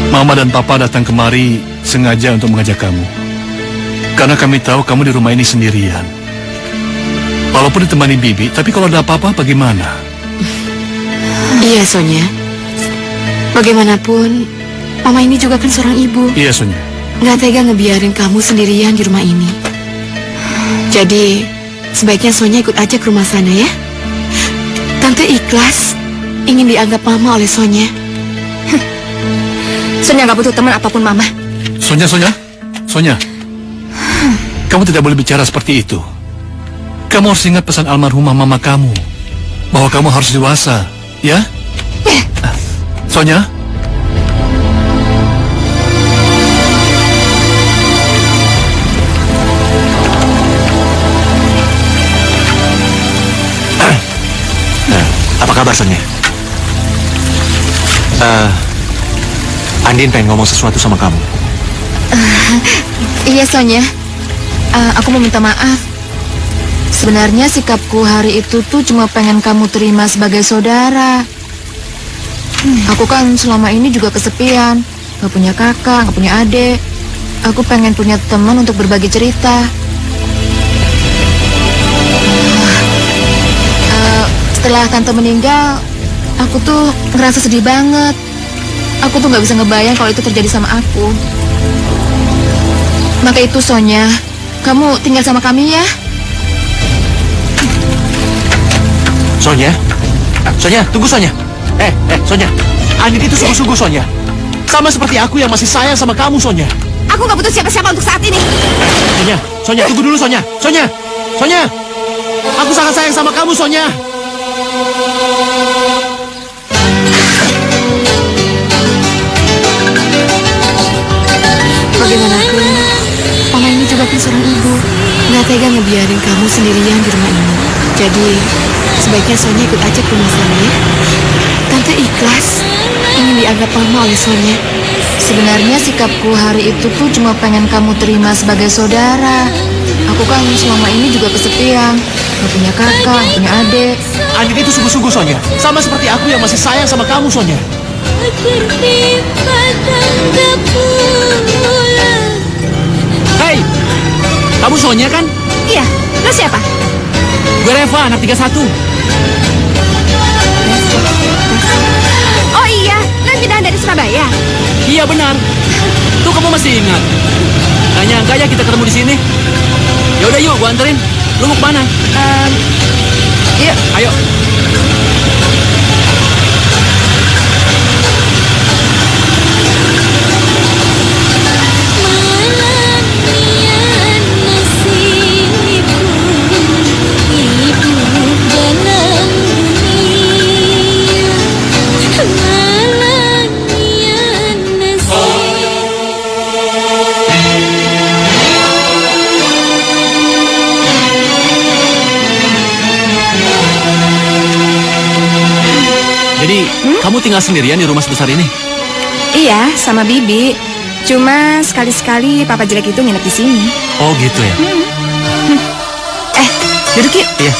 Mama dan Papa datang kemari sengaja untuk mengajak kamu. Karena kami tahu kamu di rumah ini sendirian. Walaupun ditemani Bibi, tapi kalau ada apa-apa bagaimana? Iya, Sonya. Bagaimanapun, Mama ini juga kan seorang ibu. Iya Sonya. Nggak tega ngebiarin kamu sendirian di rumah ini. Jadi, sebaiknya Sonya ikut aja ke rumah sana ya. Tante ikhlas ingin dianggap Mama oleh Sonya. Sonya nggak butuh teman apapun Mama. Sonya. Kamu tidak boleh bicara seperti itu. Kamu harus ingat pesan almarhumah mama kamu. Bahwa kamu harus dewasa, ya? Sonya? Apa kabar Sonya? Andin pengen ngomong sesuatu sama kamu. Iya Sonya, aku mau minta maaf. Sebenarnya sikapku hari itu tuh cuma pengen kamu terima sebagai saudara. Aku kan selama ini juga kesepian, gak punya kakak, gak punya adik. Aku pengen punya teman untuk berbagi cerita. Setelah tante meninggal, aku tuh ngerasa sedih banget. Aku tuh gak bisa ngebayang kalau itu terjadi sama aku. Maka itu Sonya, kamu tinggal sama kami ya. Sonya, tunggu Sonya. Sonya, Andin itu sungguh-sungguh Sonya. Sama seperti aku yang masih sayang sama kamu Sonya. Aku gak butuh siapa-siapa untuk saat ini. Sonya, tunggu dulu Sonya. Sonya, aku sangat sayang sama kamu Sonya. Bagaimanapun, Mama ini juga kan seorang ibu. Nggak tega ngebiarin kamu sendirian di rumah ini. Jadi, sebaiknya Sonya ikut aja ke rumah sana ya. Tante ikhlas ingin dianggap Mama oleh Sonya. Sebenarnya sikapku hari itu tuh cuma pengen kamu terima sebagai saudara. Aku kan selama ini juga kesepian, gak punya kakak, gak punya adik. Andin itu sungguh-sungguh Sonya. Sama seperti aku yang masih sayang sama kamu Sonya. Hei, kamu Sonya kan? Iya, lo siapa? Gue Reva, anak 31. Oh iya, lo pindahan dari Surabaya. Iya benar. Tuh kamu masih ingat. Gak nyangka ya kita ketemu di sini. Ya udah yuk, gua anterin. Lu mau kemana? Yuk. Ayo. Jadi, kamu tinggal sendirian di rumah sebesar ini? Iya, sama Bibi. Cuma sekali-sekali Papa jelek itu nginep di sini. Oh gitu ya? Duduk yuk. Iya.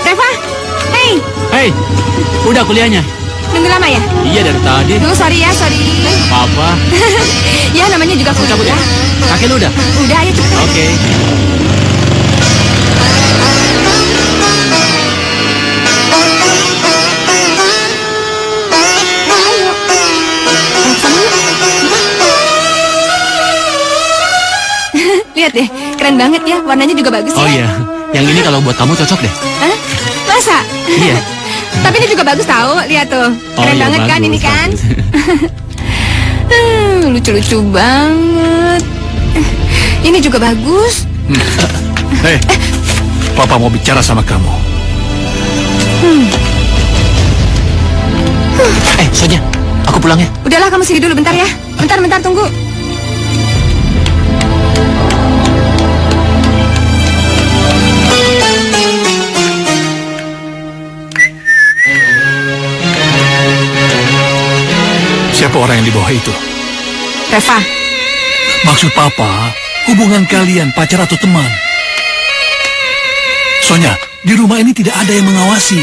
Reva, hey, Hei, udah kuliahnya? nunggu lama ya? Iya dari tadi. Duh, sorry ya, sorry. Papa, Ya, namanya juga cabut ya? kuliah. Kakek lu udah? Udah, ayo cepet. Oke. Lihat deh, keren banget ya. Warnanya juga bagus Oh ya. iya, yang ini kalau buat kamu cocok deh. Hah? Masa? Iya. Tapi ini juga bagus tahu. Lihat tuh. Oh Keren iya, banget kan bagus, ini kan? bagus. Lucu-lucu banget. Ini juga bagus. Hei, Papa mau bicara sama kamu. Sonia, aku pulang ya. Udahlah, kamu sini dulu bentar ya. Bentar, tunggu. Siapa orang yang di bawah itu? Reva, Maksud Papa, hubungan kalian pacar atau teman? Sonia, di rumah ini tidak ada yang mengawasi.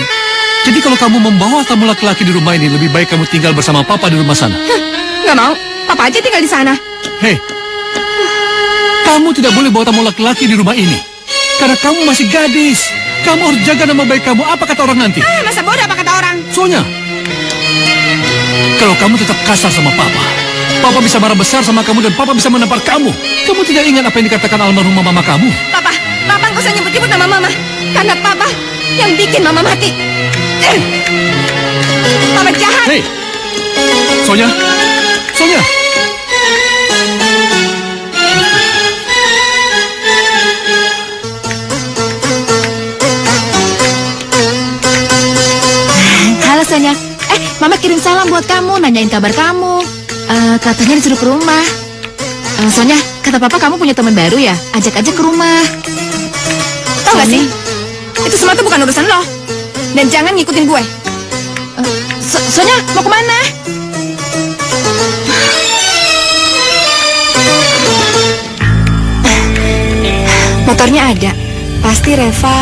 Jadi kalau kamu membawa tamu laki-laki di rumah ini, lebih baik kamu tinggal bersama Papa di rumah sana. nggak mau. Papa aja tinggal di sana. Hei, kamu tidak boleh bawa tamu laki-laki di rumah ini. Karena kamu masih gadis. Kamu harus jaga nama baik kamu. Apa kata orang nanti? Masa bodoh apa kata orang? Sonia, kalau kamu tetap kasar sama Papa, Papa bisa marah besar sama kamu dan Papa bisa menampar kamu. Kamu tidak ingat apa yang dikatakan almarhumah mama kamu? Papa nggak usah nyebut-nyebut nama Mama. Karena Papa yang bikin Mama mati. Papa jahat. Hei, Sonia, Sonia. Halo Sonia. Mama kirim salam buat kamu, nanyain kabar kamu. Katanya disuruh ke rumah. Sonia, kata Papa kamu punya teman baru ya? Ajak aja ke rumah. Tahu gak sih? Itu semua tuh bukan urusan lo. Dan jangan ngikutin gue. Sonia, mau kemana? Motornya ada. Pasti Reva.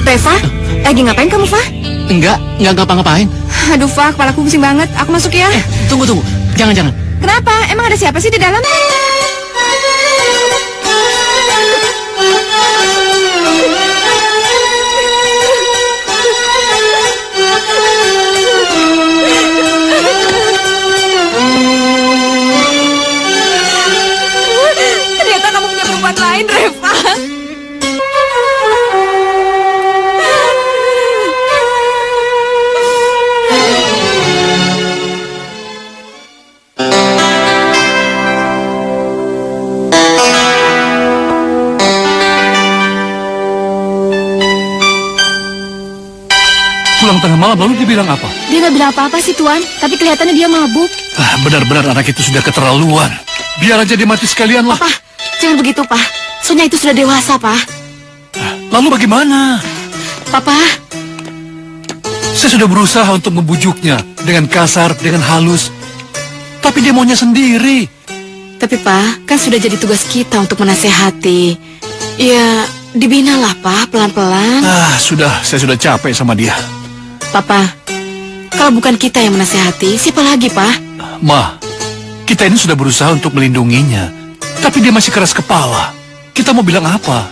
Reva, lagi ngapain kamu, Fa? Enggak ngapa-ngapain. Aduh, Fa, kepalaku pusing banget. Aku masuk ya. Tunggu. Jangan. Kenapa? Emang ada siapa sih di dalam? Ternyata kamu punya perempuan lain, Reva. Pulang tengah malam lalu dia bilang apa? Dia nggak bilang apa-apa sih, Tuan. Tapi kelihatannya dia mabuk. Benar-benar anak itu sudah keterlaluan. Biar aja dia mati sekalian lah. Pak, jangan begitu, Pak. Sonia itu sudah dewasa, Pak. Lalu bagaimana? Papa, Saya sudah berusaha untuk membujuknya dengan kasar, dengan halus. Tapi dia maunya sendiri. Tapi Pak, kan sudah jadi tugas kita untuk menasehati. Ya, dibinalah Pak, pelan-pelan. Saya sudah capek sama dia. Papa, kalau bukan kita yang menasehati, siapa lagi Pak? Ma, kita ini sudah berusaha untuk melindunginya. Tapi dia masih keras kepala. Kita mau bilang apa?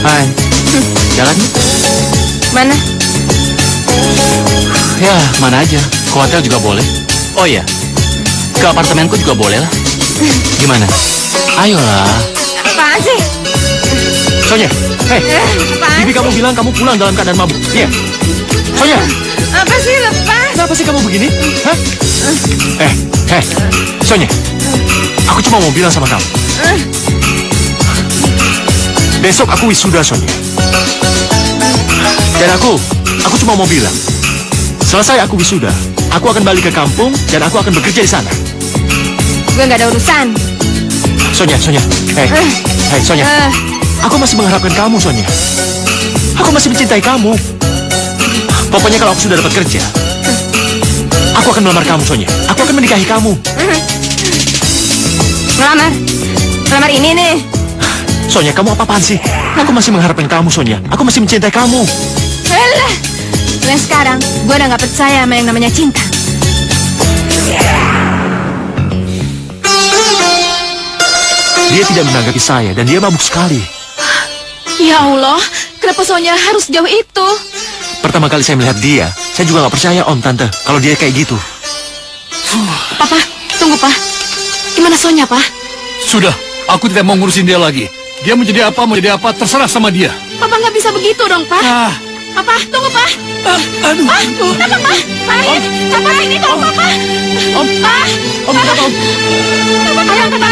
Hai, jalan yuk. mana? Ya, mana aja. Ke hotel juga boleh. Oh iya, ke apartemenku juga boleh lah. Gimana? Ayolah. Apaan sih? Sonia, Apaan? bibi kamu bilang kamu pulang dalam keadaan mabuk. Iya. Sonia, Apa sih, lepas? kenapa sih kamu begini? Hah? Sonia, aku cuma mau bilang sama kamu. Besok aku wisuda, Sonia. Dan aku cuma mau bilang, selesai aku wisuda, aku akan balik ke kampung dan aku akan bekerja di sana. Gue nggak ada urusan. Sonia, Sonia. Aku masih mengharapkan kamu, Sonia. Aku masih mencintai kamu. Pokoknya kalau aku sudah dapat kerja, aku akan melamar kamu, Sonia. Aku akan menikahi kamu. Melamar ini nih. Sonia, kamu apa-apaan sih? Aku masih mengharapkan kamu, Sonia. Aku masih mencintai kamu. Alah. Dan sekarang gue udah nggak percaya sama yang namanya cinta. Dia tidak menanggapi saya dan dia mabuk sekali. Ya Allah, kenapa Sonia harus jauh itu? Pertama kali saya melihat dia, saya juga nggak percaya, Om, Tante, kalau dia kayak gitu. Papa, tunggu Pak. Gimana Sonia Pak? Sudah, aku tidak mau ngurusin dia lagi. Dia mau jadi apa, terserah sama dia. Papa nggak bisa begitu dong Pak. Papa, tunggu Pak. Aduh. Papa, ini dong, Papa. Om, kenapa, Om? Ayo, Papa.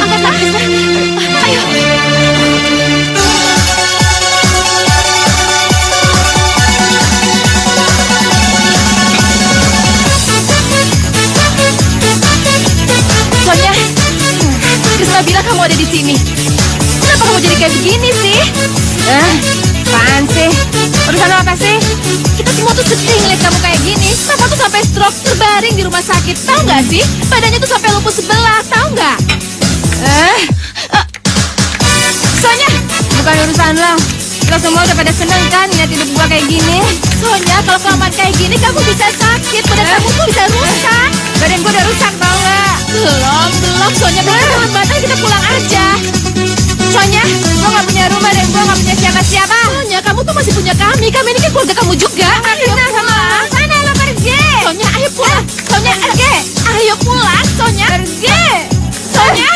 Angkat nafas, Pak. Ayo. Sonia, Krisna bilang kamu ada di sini. Kenapa kamu jadi kayak begini sih? Apaan sih? Urusan apa sih? Kita semua tuh sedih ngeliat kamu kayak gini. Papa tuh sampai stroke terbaring di rumah sakit. Tahu nggak sih? Badannya tuh sampai lumpuh sebelah. Tahu nggak? Sonia, bukan urusan lo. Lo semua udah pada seneng kan ngeliat hidup gua kayak gini? Sonia, kalau kelamaan kayak gini kamu bisa sakit. Badan kamu tuh bisa rusak. Badan gua udah rusak, tau nggak? Belum. Sonia, terlambat. Kita pulang aja. Sonia, gua nggak punya rumah dan gua nggak punya siapa-siapa. Sonia, kamu tuh masih punya kami. Kami ini kan keluarga kamu juga. Ayo pulang. Sana lo pergi. Sonia, ayo pulang. Sonia, pergi. Ayo pulang, Sonia. Pergi. Sonia.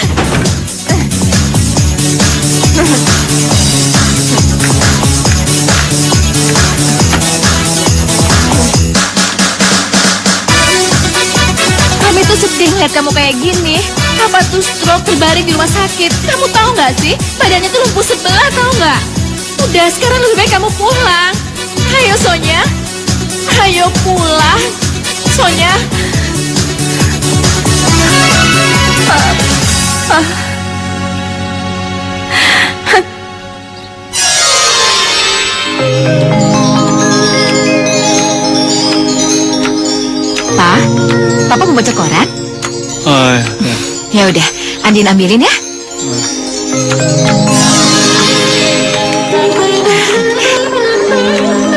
Kami tuh sedih ngeliat kamu kayak gini. Papa tuh stroke terbaring di rumah sakit. Kamu tahu nggak sih? Badannya tuh lumpuh sebelah, tahu nggak? Udah, sekarang lebih baik kamu pulang. Ayo, Sonia. Ayo pulang. Sonia. Pa, Papa mau baca koran? Ya udah, Andin ambilin ya.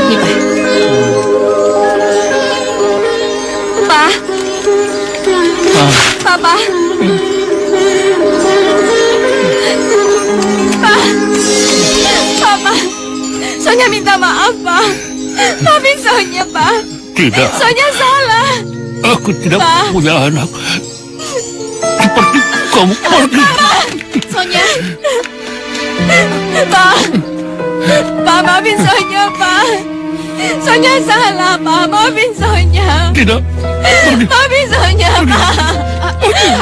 Nih, Pa. Papa. Papa. Sonia minta maaf, Pa. Maafin Sonia, Pa. Tidak, Sonia salah. aku tidak Pa. punya anak. Seperti kamu pergi. Sonia. Pa. Pa, maafin Sonia, Pa. Sonia salah, Pa. Maafin Sonia. Tidak, pergi. Maafin Sonia, Pa.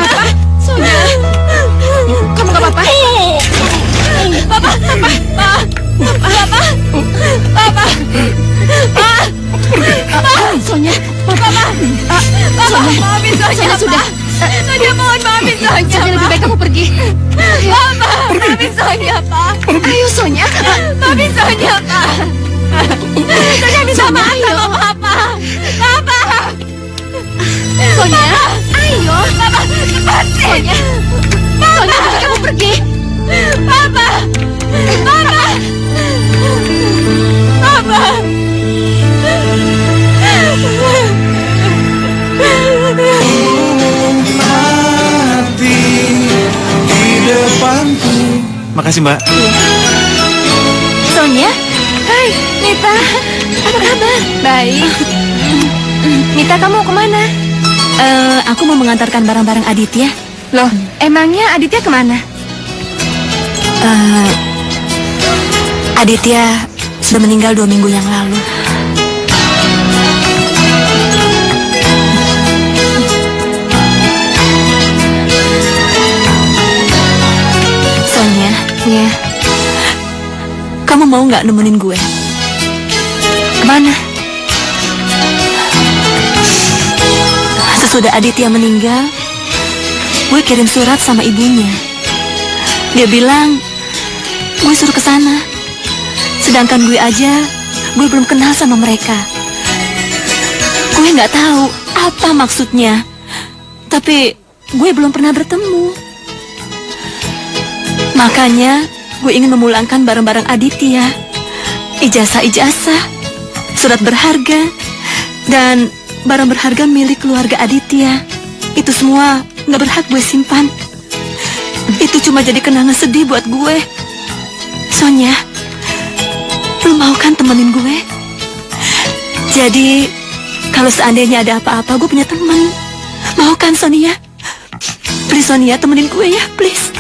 Apa? Sonia. Kamu gak apa-apa? Papa, Papa, Pa. Papa. Papa. Pa. Pa. Sonia. Papa. Papa, maafin Sonia, sudah. Sonia, mohon maafin Sonia. Sonia, lebih baik kamu pergi. Papa, maafin Sonia, Pa. Ayo, Sonia. Maafin Sonia, Pa. Sonia minta maaf sama Papa. Papa. Sonia, ayo. Papa, cepat sih. Sonia. Sonia, lebih baik kamu pergi. Papa. Papa. Papa. Makasih, Mbak. Sonia? Hai, Nita. Apa kabar? Baik. Nita, kamu mau kemana? Aku mau mengantarkan barang-barang Aditya. Loh, emangnya Aditya kemana? Aditya sudah meninggal 2 minggu yang lalu. Sonia, Ya, kamu mau nggak nemenin gue? kemana? Sesudah Aditya meninggal, gue kirim surat sama ibunya. Dia bilang, gue suruh ke sana. Sedangkan gue aja, gue belum kenal sama mereka. Gue nggak tahu apa maksudnya. Tapi gue belum pernah bertemu. Makanya, gue ingin memulangkan barang-barang Aditya. Ijazah-ijazah, surat berharga, dan barang berharga milik keluarga Aditya. Itu semua nggak berhak gue simpan. Itu cuma jadi kenangan sedih buat gue. Sonia, lu mau kan temenin gue? Jadi, kalau seandainya ada apa-apa, gue punya teman. Mau kan, Sonia? Please, Sonia, temenin gue ya, please.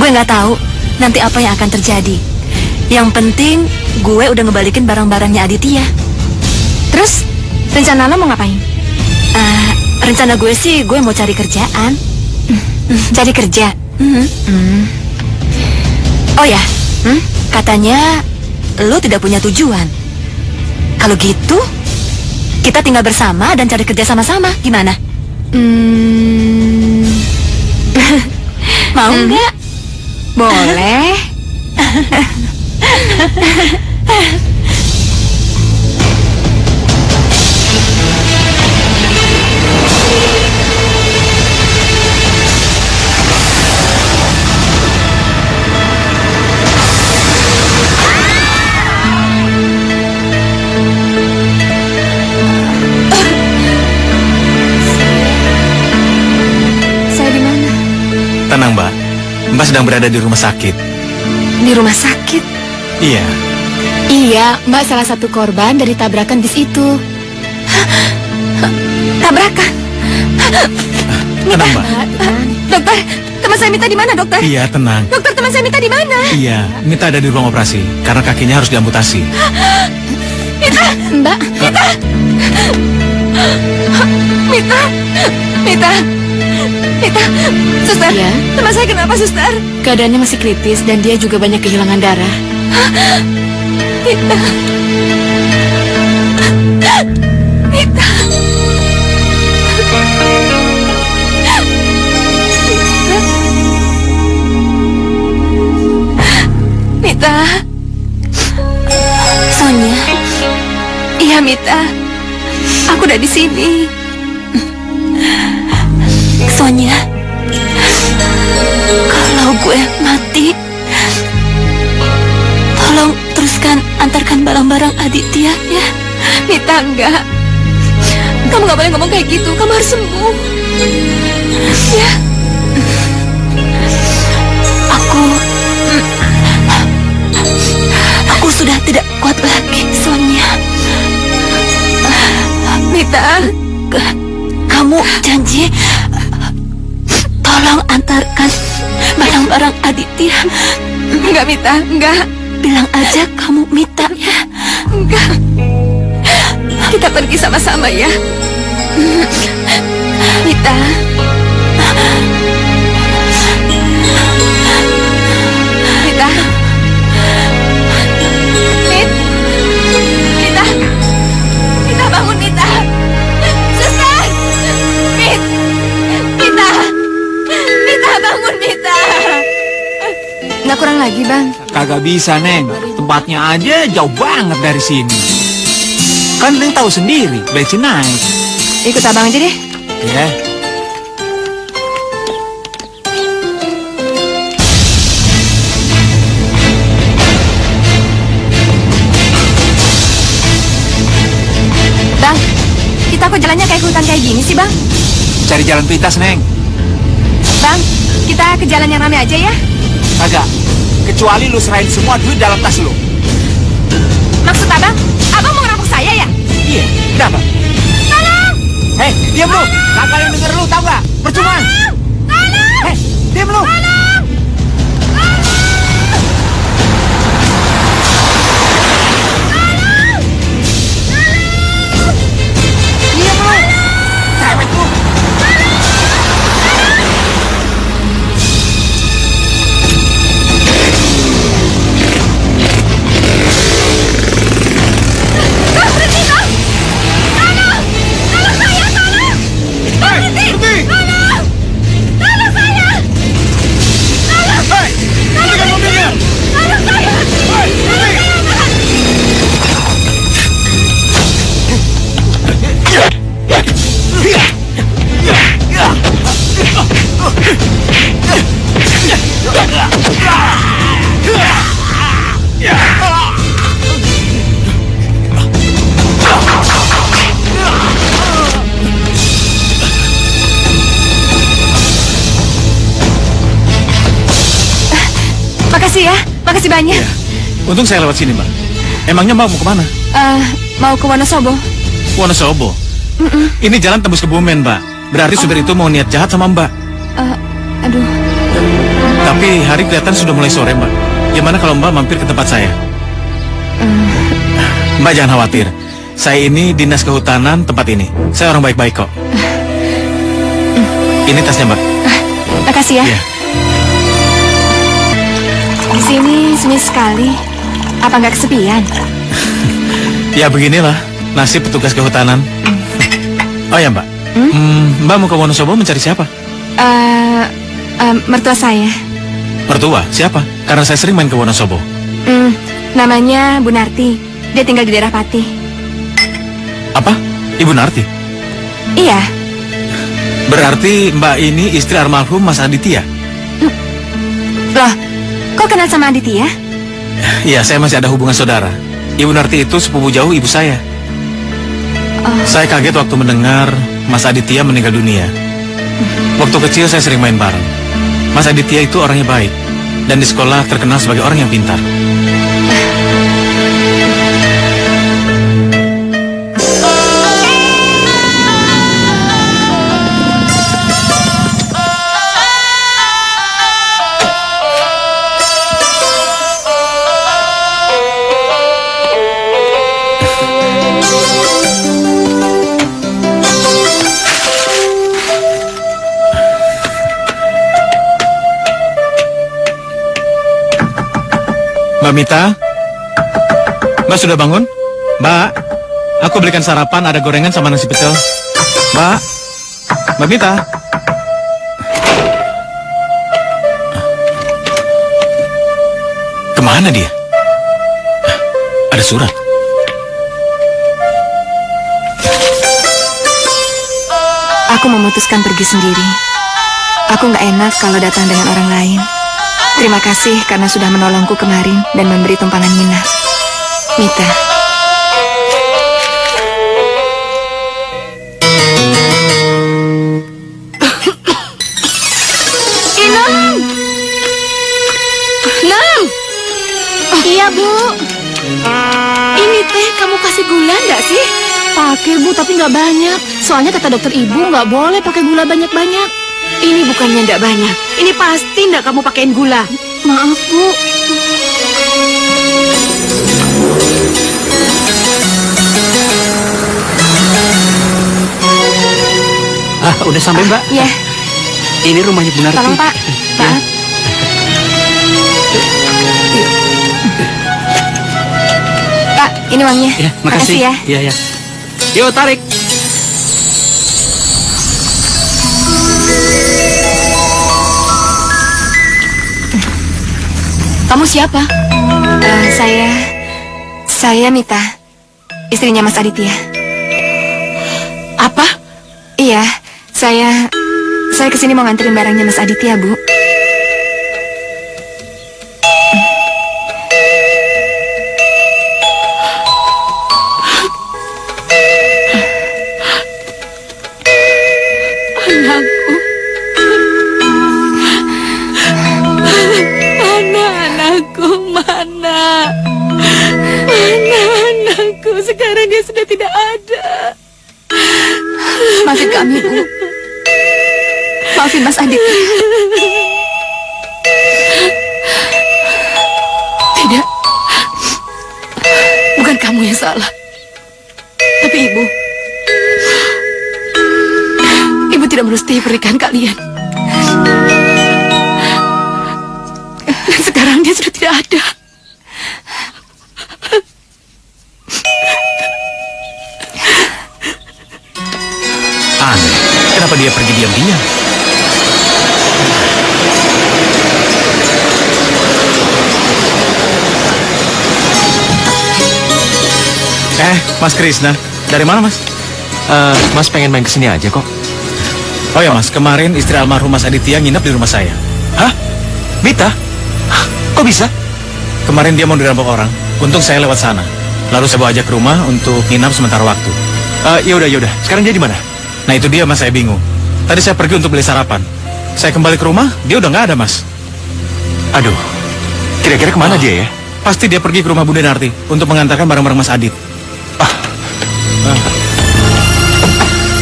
Gue nggak tahu nanti apa yang akan terjadi. Yang penting gue udah ngebalikin barang-barangnya Aditya. Terus, rencana lo mau ngapain? Rencana gue sih gue mau cari kerjaan. Cari kerja? Oh ya, katanya lo tidak punya tujuan. Kalau gitu, kita tinggal bersama dan cari kerja sama-sama. Gimana? Mau nggak? Boleh. Saya di mana? Tenang, Mbak. Mbak sedang berada di rumah sakit. Di rumah sakit? Iya. Iya, Mbak salah satu korban dari tabrakan bis itu. Tabrakan? Tenang, Mbak. Dokter, teman saya Mita di mana, dokter? Iya, tenang. Dokter, teman saya Mita di mana? Iya, Mita ada di ruang operasi karena kakinya harus diamputasi. Mbak, Mita, suster, Ya? teman saya kenapa, suster? keadaannya masih kritis dan dia juga banyak kehilangan darah. Mita. Mita. Sonia. Iya, Mita. Aku udah di sini. Sonia. Kalau gue mati, tolong teruskan antarkan barang-barang Aditya ya. Mita, enggak. Kamu nggak boleh ngomong kayak gitu. Kamu harus sembuh. Ya. Aku sudah tidak kuat lagi, Sonia. Mita, kamu janji tolong antarkan barang-barang Aditya. Enggak, Mita, enggak. Bilang aja kamu Mita ya. Enggak. Kita pergi sama-sama ya. Mita. Mita. Mita bangun, Mita. Suster. Mita bangun, Mita. Nggak kurang lagi, Bang. Kagak bisa, Neng. Tempatnya aja jauh banget dari sini. Kan Neng tahu sendiri, bensin naik. Ikut abang aja deh. Ya. Bang, kita kok jalannya kayak hutan kayak gini sih, Bang? Cari jalan pintas, Neng. Bang, kita ke jalan yang rame aja ya. Kagak. Kecuali lu serahin semua duit dalam tas lu. Maksud abang? Abang mau ngerampok saya ya? Iya, kenapa? Tolong! Hei, diam lu. Kakak yang denger lu, tau gak? Percuma. Tolong! Hei, diam lu. Diam lu. Cewek lu. Makasih ya, makasih banyak. Untung saya lewat sini, Mbak. Emangnya Mbak mau kemana? Mau ke Wonosobo. Wonosobo. Ini jalan tembus Kebumen, Mbak. Berarti supir itu mau niat jahat sama Mbak. Aduh. Tapi hari kelihatan sudah mulai sore, Mbak. Gimana kalau Mbak mampir ke tempat saya? Mbak jangan khawatir. Saya ini dinas kehutanan tempat ini. Saya orang baik-baik kok. Ini tasnya, Mbak. Makasih ya. Iya. Di sini sunyi sekali. Apa nggak kesepian? Ya beginilah nasib petugas kehutanan. Oh ya, Mbak. Mbak mau ke Wonosobo mencari siapa? Mertua saya. Mertua? Siapa? Karena saya sering main ke Wonosobo. Namanya Bu Narti. Dia tinggal di daerah Pati. Apa? Ibu Narti? Iya. Berarti Mbak ini istri almarhum Mas Aditya? Loh, kok kenal sama Aditya? Iya, saya masih ada hubungan saudara. Ibu Narti itu sepupu jauh ibu saya. Saya kaget waktu mendengar Mas Aditya meninggal dunia. Waktu kecil saya sering main bareng. Mas Aditya itu orangnya baik. Dan di sekolah terkenal sebagai orang yang pintar. Mbak Mita? Mbak sudah bangun? Mbak, aku belikan sarapan, ada gorengan sama nasi pecel. Mbak? Mbak Mita? Kemana dia? Ada surat. Aku memutuskan pergi sendiri. Aku nggak enak kalau datang dengan orang lain. Terima kasih karena sudah menolongku kemarin dan memberi tumpangan nginap. Mita. Inem! Nem! Iya, Bu. Ini teh kamu kasih gula nggak sih? Pakai, Bu, tapi nggak banyak. Soalnya kata dokter Ibu nggak boleh pakai gula banyak-banyak. Ini bukannya nggak banyak. Ini pasti nggak kamu pakein gula. Maaf, Bu. Udah sampai, Mbak? Ya, Ini rumahnya Bu Narti. tolong Pak. Maaf. Pak, ini uangnya. Ya, makasih. ya. Iya, ya. Yuk, tarik. Kamu siapa? Saya Mita, istrinya Mas Aditya. Apa? Iya, saya kesini mau nganterin barangnya Mas Aditya, Bu. Anakku. Mana anakku? Mana? Mana anakku? Sekarang dia sudah tidak ada. Maafin kami, Bu. Maafin Mas Aditya. Tidak. Bukan kamu yang salah. Tapi Ibu. Ibu tidak merestui pernikahan kalian. Dan sekarang dia sudah tidak ada. Aneh, kenapa dia pergi diam-diam? Mas Krisna, dari mana Mas? Mas pengen main kesini aja kok. Oh ya Mas, kemarin istri almarhum Mas Aditya nginap di rumah saya. Hah? Mita? Hah, kok bisa? Kemarin dia mau dirampok orang. Untung saya lewat sana. Lalu saya bawa aja ke rumah untuk nginap sementara waktu. Yaudah. Sekarang dia di mana? Nah itu dia Mas, saya bingung. Tadi saya pergi untuk beli sarapan. Saya kembali ke rumah, dia udah nggak ada Mas. Aduh, kira-kira kemana dia ya? Pasti dia pergi ke rumah Bunda Narti untuk mengantarkan barang-barang Mas Adit.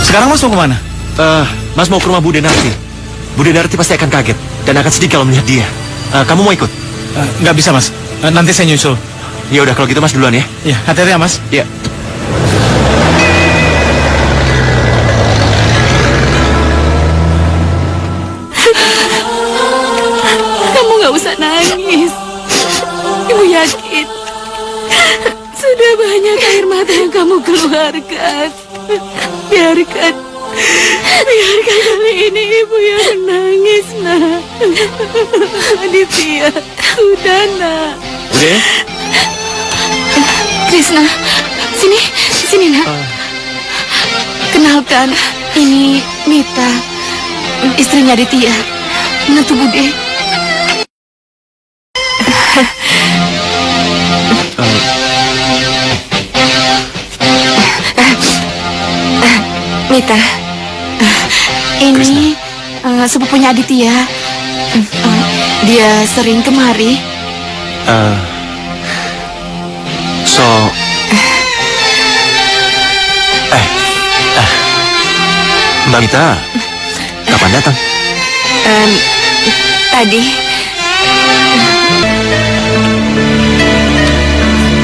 Sekarang Mas mau kemana? Mas mau ke rumah Bu Denarti. Bude Darti pasti akan kaget dan akan sedih kalau melihat dia. Kamu mau ikut? Nggak bisa, Mas. Nanti saya nyusul. Ya udah kalau gitu Mas duluan ya. Ya, hati-hati ya, Mas. Ya. Kamu nggak usah nangis. Ibu yakin sudah banyak air mata yang kamu keluarkan. Biarkan kali ini ibu yang menangis, nak. Aditya, sudah, nak. Bude? Krishna, sini nak. Kenalkan, ini Mita, istrinya Aditya, menantu Bude. Mita, ini sepupunya Aditya. Dia sering kemari. Mbak Mita, kapan datang? Tadi.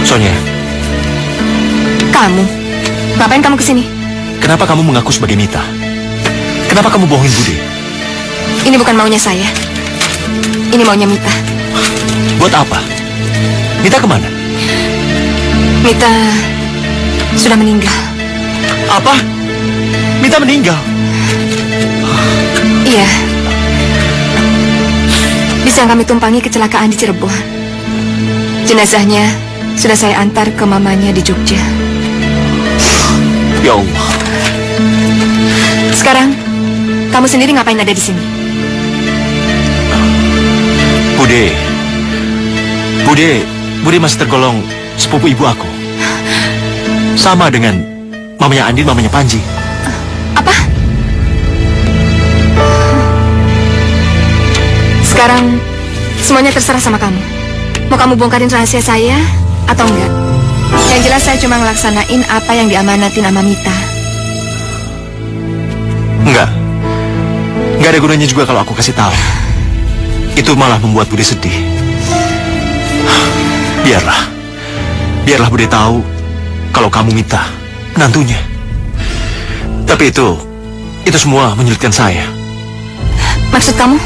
Sonia, Kamu, ngapain kamu kesini? kenapa kamu mengaku sebagai Mita? Kenapa kamu bohongin Bude? Ini bukan maunya saya. Ini maunya Mita. Buat apa? Mita kemana? Mita sudah meninggal. Apa? Mita meninggal? Iya. Bis yang kami tumpangi kecelakaan di Cirebon. Jenazahnya sudah saya antar ke mamanya di Jogja. Ya Allah. Sekarang, kamu sendiri ngapain ada di sini? Bude masih tergolong sepupu ibu aku. Sama dengan mamanya Andin, mamanya Panji. Apa? Sekarang, semuanya terserah sama kamu. Mau kamu bongkarin rahasia saya atau enggak? Yang jelas saya cuma ngelaksanain apa yang diamanatin sama Mita. Enggak ada gunanya juga kalau aku kasih tahu. Itu malah membuat Bude sedih. Biarlah Bude tahu kalau kamu Mita, menantunya. Tapi itu semua menyulitkan saya. Maksud kamu?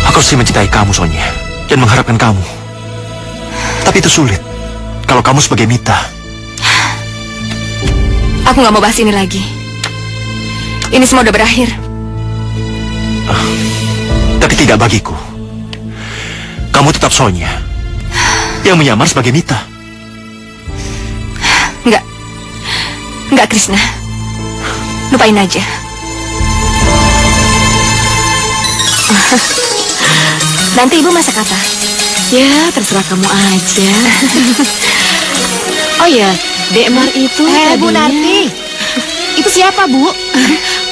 Aku sih mencintai kamu, Sonia, dan mengharapkan kamu. Tapi itu sulit kalau kamu sebagai Mita. Aku nggak mau bahas ini lagi. Ini semua udah berakhir. Tapi tidak bagiku. Kamu tetap Sonia yang menyamar sebagai Mita. Enggak, Krishna. Lupain aja. Nanti ibu masak apa? Ya, terserah kamu aja. Oh ya, Dekmar itu Bu Narti. Itu siapa, Bu?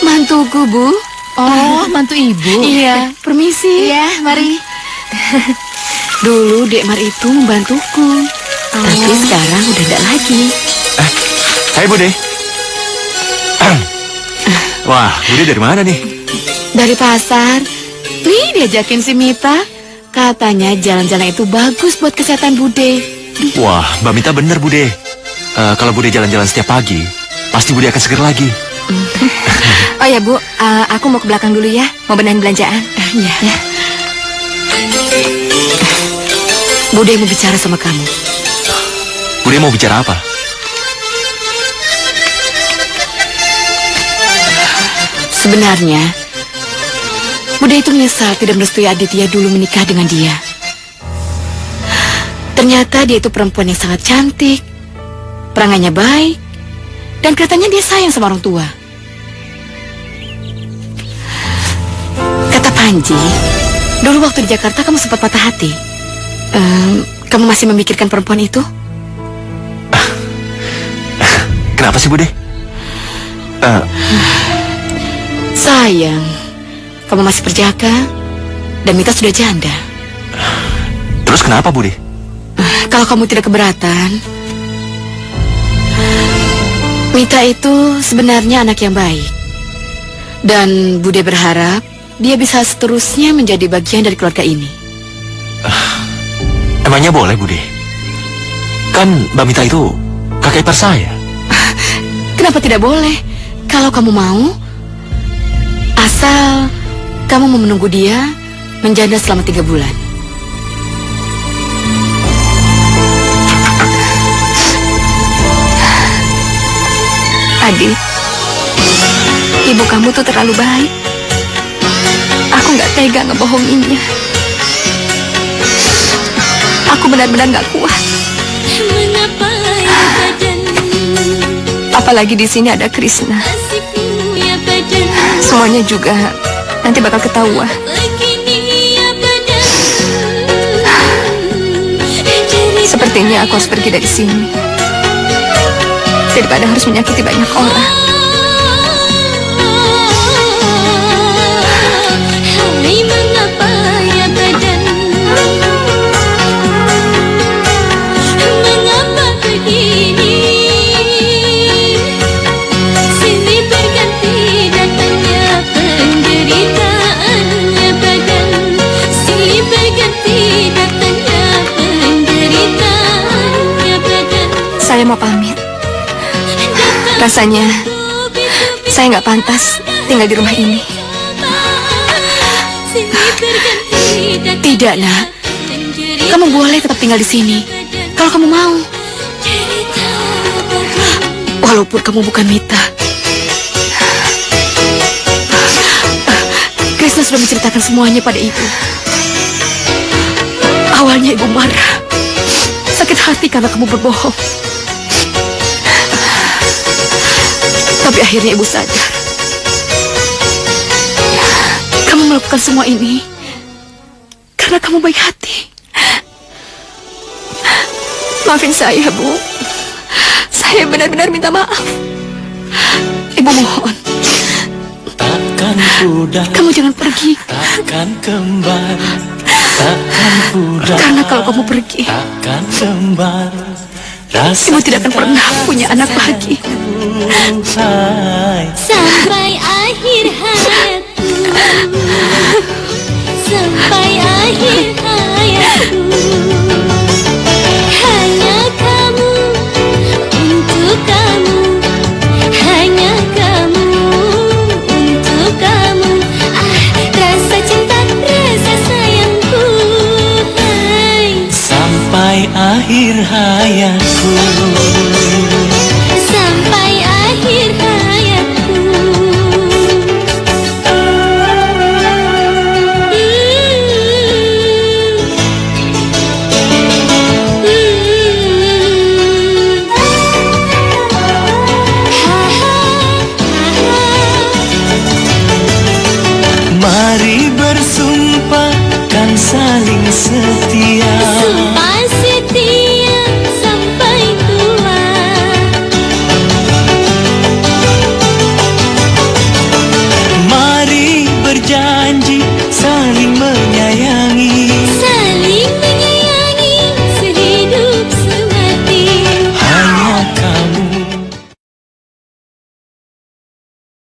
mantuku, Bu. Oh, mantu ibu. Iya, permisi. Iya, mari. Dulu Dekmar itu membantuku. Tapi sekarang udah enggak lagi. Hai Bude. Wah, Bude dari mana nih? Dari pasar. Nih, diajakin si Mita. Katanya jalan-jalan itu bagus buat kesehatan Bude. Wah, Mbak Mita bener Bude. Kalau Bude jalan-jalan setiap pagi, pasti Bude akan seger lagi. Oh ya Bu, aku mau ke belakang dulu ya. Mau benerin belanjaan. Iya. Ya. Bude mau bicara sama kamu. Bude mau bicara apa? Sebenarnya, Bude itu menyesal tidak merestui Aditya dulu menikah dengan dia. Ternyata dia itu perempuan yang sangat cantik, perangannya baik, dan kelihatannya dia sayang sama orang tua. Kata Panji, dulu waktu di Jakarta kamu sempat patah hati. Kamu masih memikirkan perempuan itu? Kenapa sih Bude? Sayang, kamu masih berjaga dan Mita sudah janda. Terus kenapa Bude? Kalau kamu tidak keberatan, Mita itu sebenarnya anak yang baik. Dan Bude berharap dia bisa seterusnya menjadi bagian dari keluarga ini. Emangnya boleh, Bude? Kan Mbak Mita itu kakak ipar saya. Kenapa tidak boleh? Kalau kamu mau, asal kamu mau menunggu dia menjanda selama 3 bulan. Adik, ibu kamu tuh terlalu baik. Aku nggak tega ngebohonginnya. Aku benar-benar nggak kuat. Apalagi di sini ada Krishna. Semuanya juga nanti bakal ketahuan. Sepertinya aku harus pergi dari sini daripada harus menyakiti banyak orang. Hai, mengapa ya badan? Mengapa begini? Silih berganti datangnya penderitaan ya badan. Silih berganti datangnya penderitaan ya badan. Saya mau pamit. Rasanya saya nggak pantas tinggal di rumah ini. Tidak, Nak. Kamu boleh tetap tinggal di sini kalau kamu mau. Walaupun kamu bukan Mita. Krishna sudah menceritakan semuanya pada ibu. Awalnya ibu marah, sakit hati karena kamu berbohong. Tapi akhirnya ibu sadar. Kamu melakukan semua ini karena kamu baik hati. Maafin saya, Bu. Saya benar-benar minta maaf. Ibu mohon. Takkan pudar, Kamu jangan pergi. takkan kembali, takkan pudar. Karena kalau kamu pergi, takkan kembali. Rasa ibu tidak akan pernah punya anak lagi. Hai, Sampai akhir hayatku, sampai akhir hayatku, hanya kamu, untuk kamu, hanya kamu, untuk kamu. Rasa cinta, rasa sayangku, hai. sampai akhir hayatku. Sampai akhir hayatku. Mari bersumpah kan saling setia.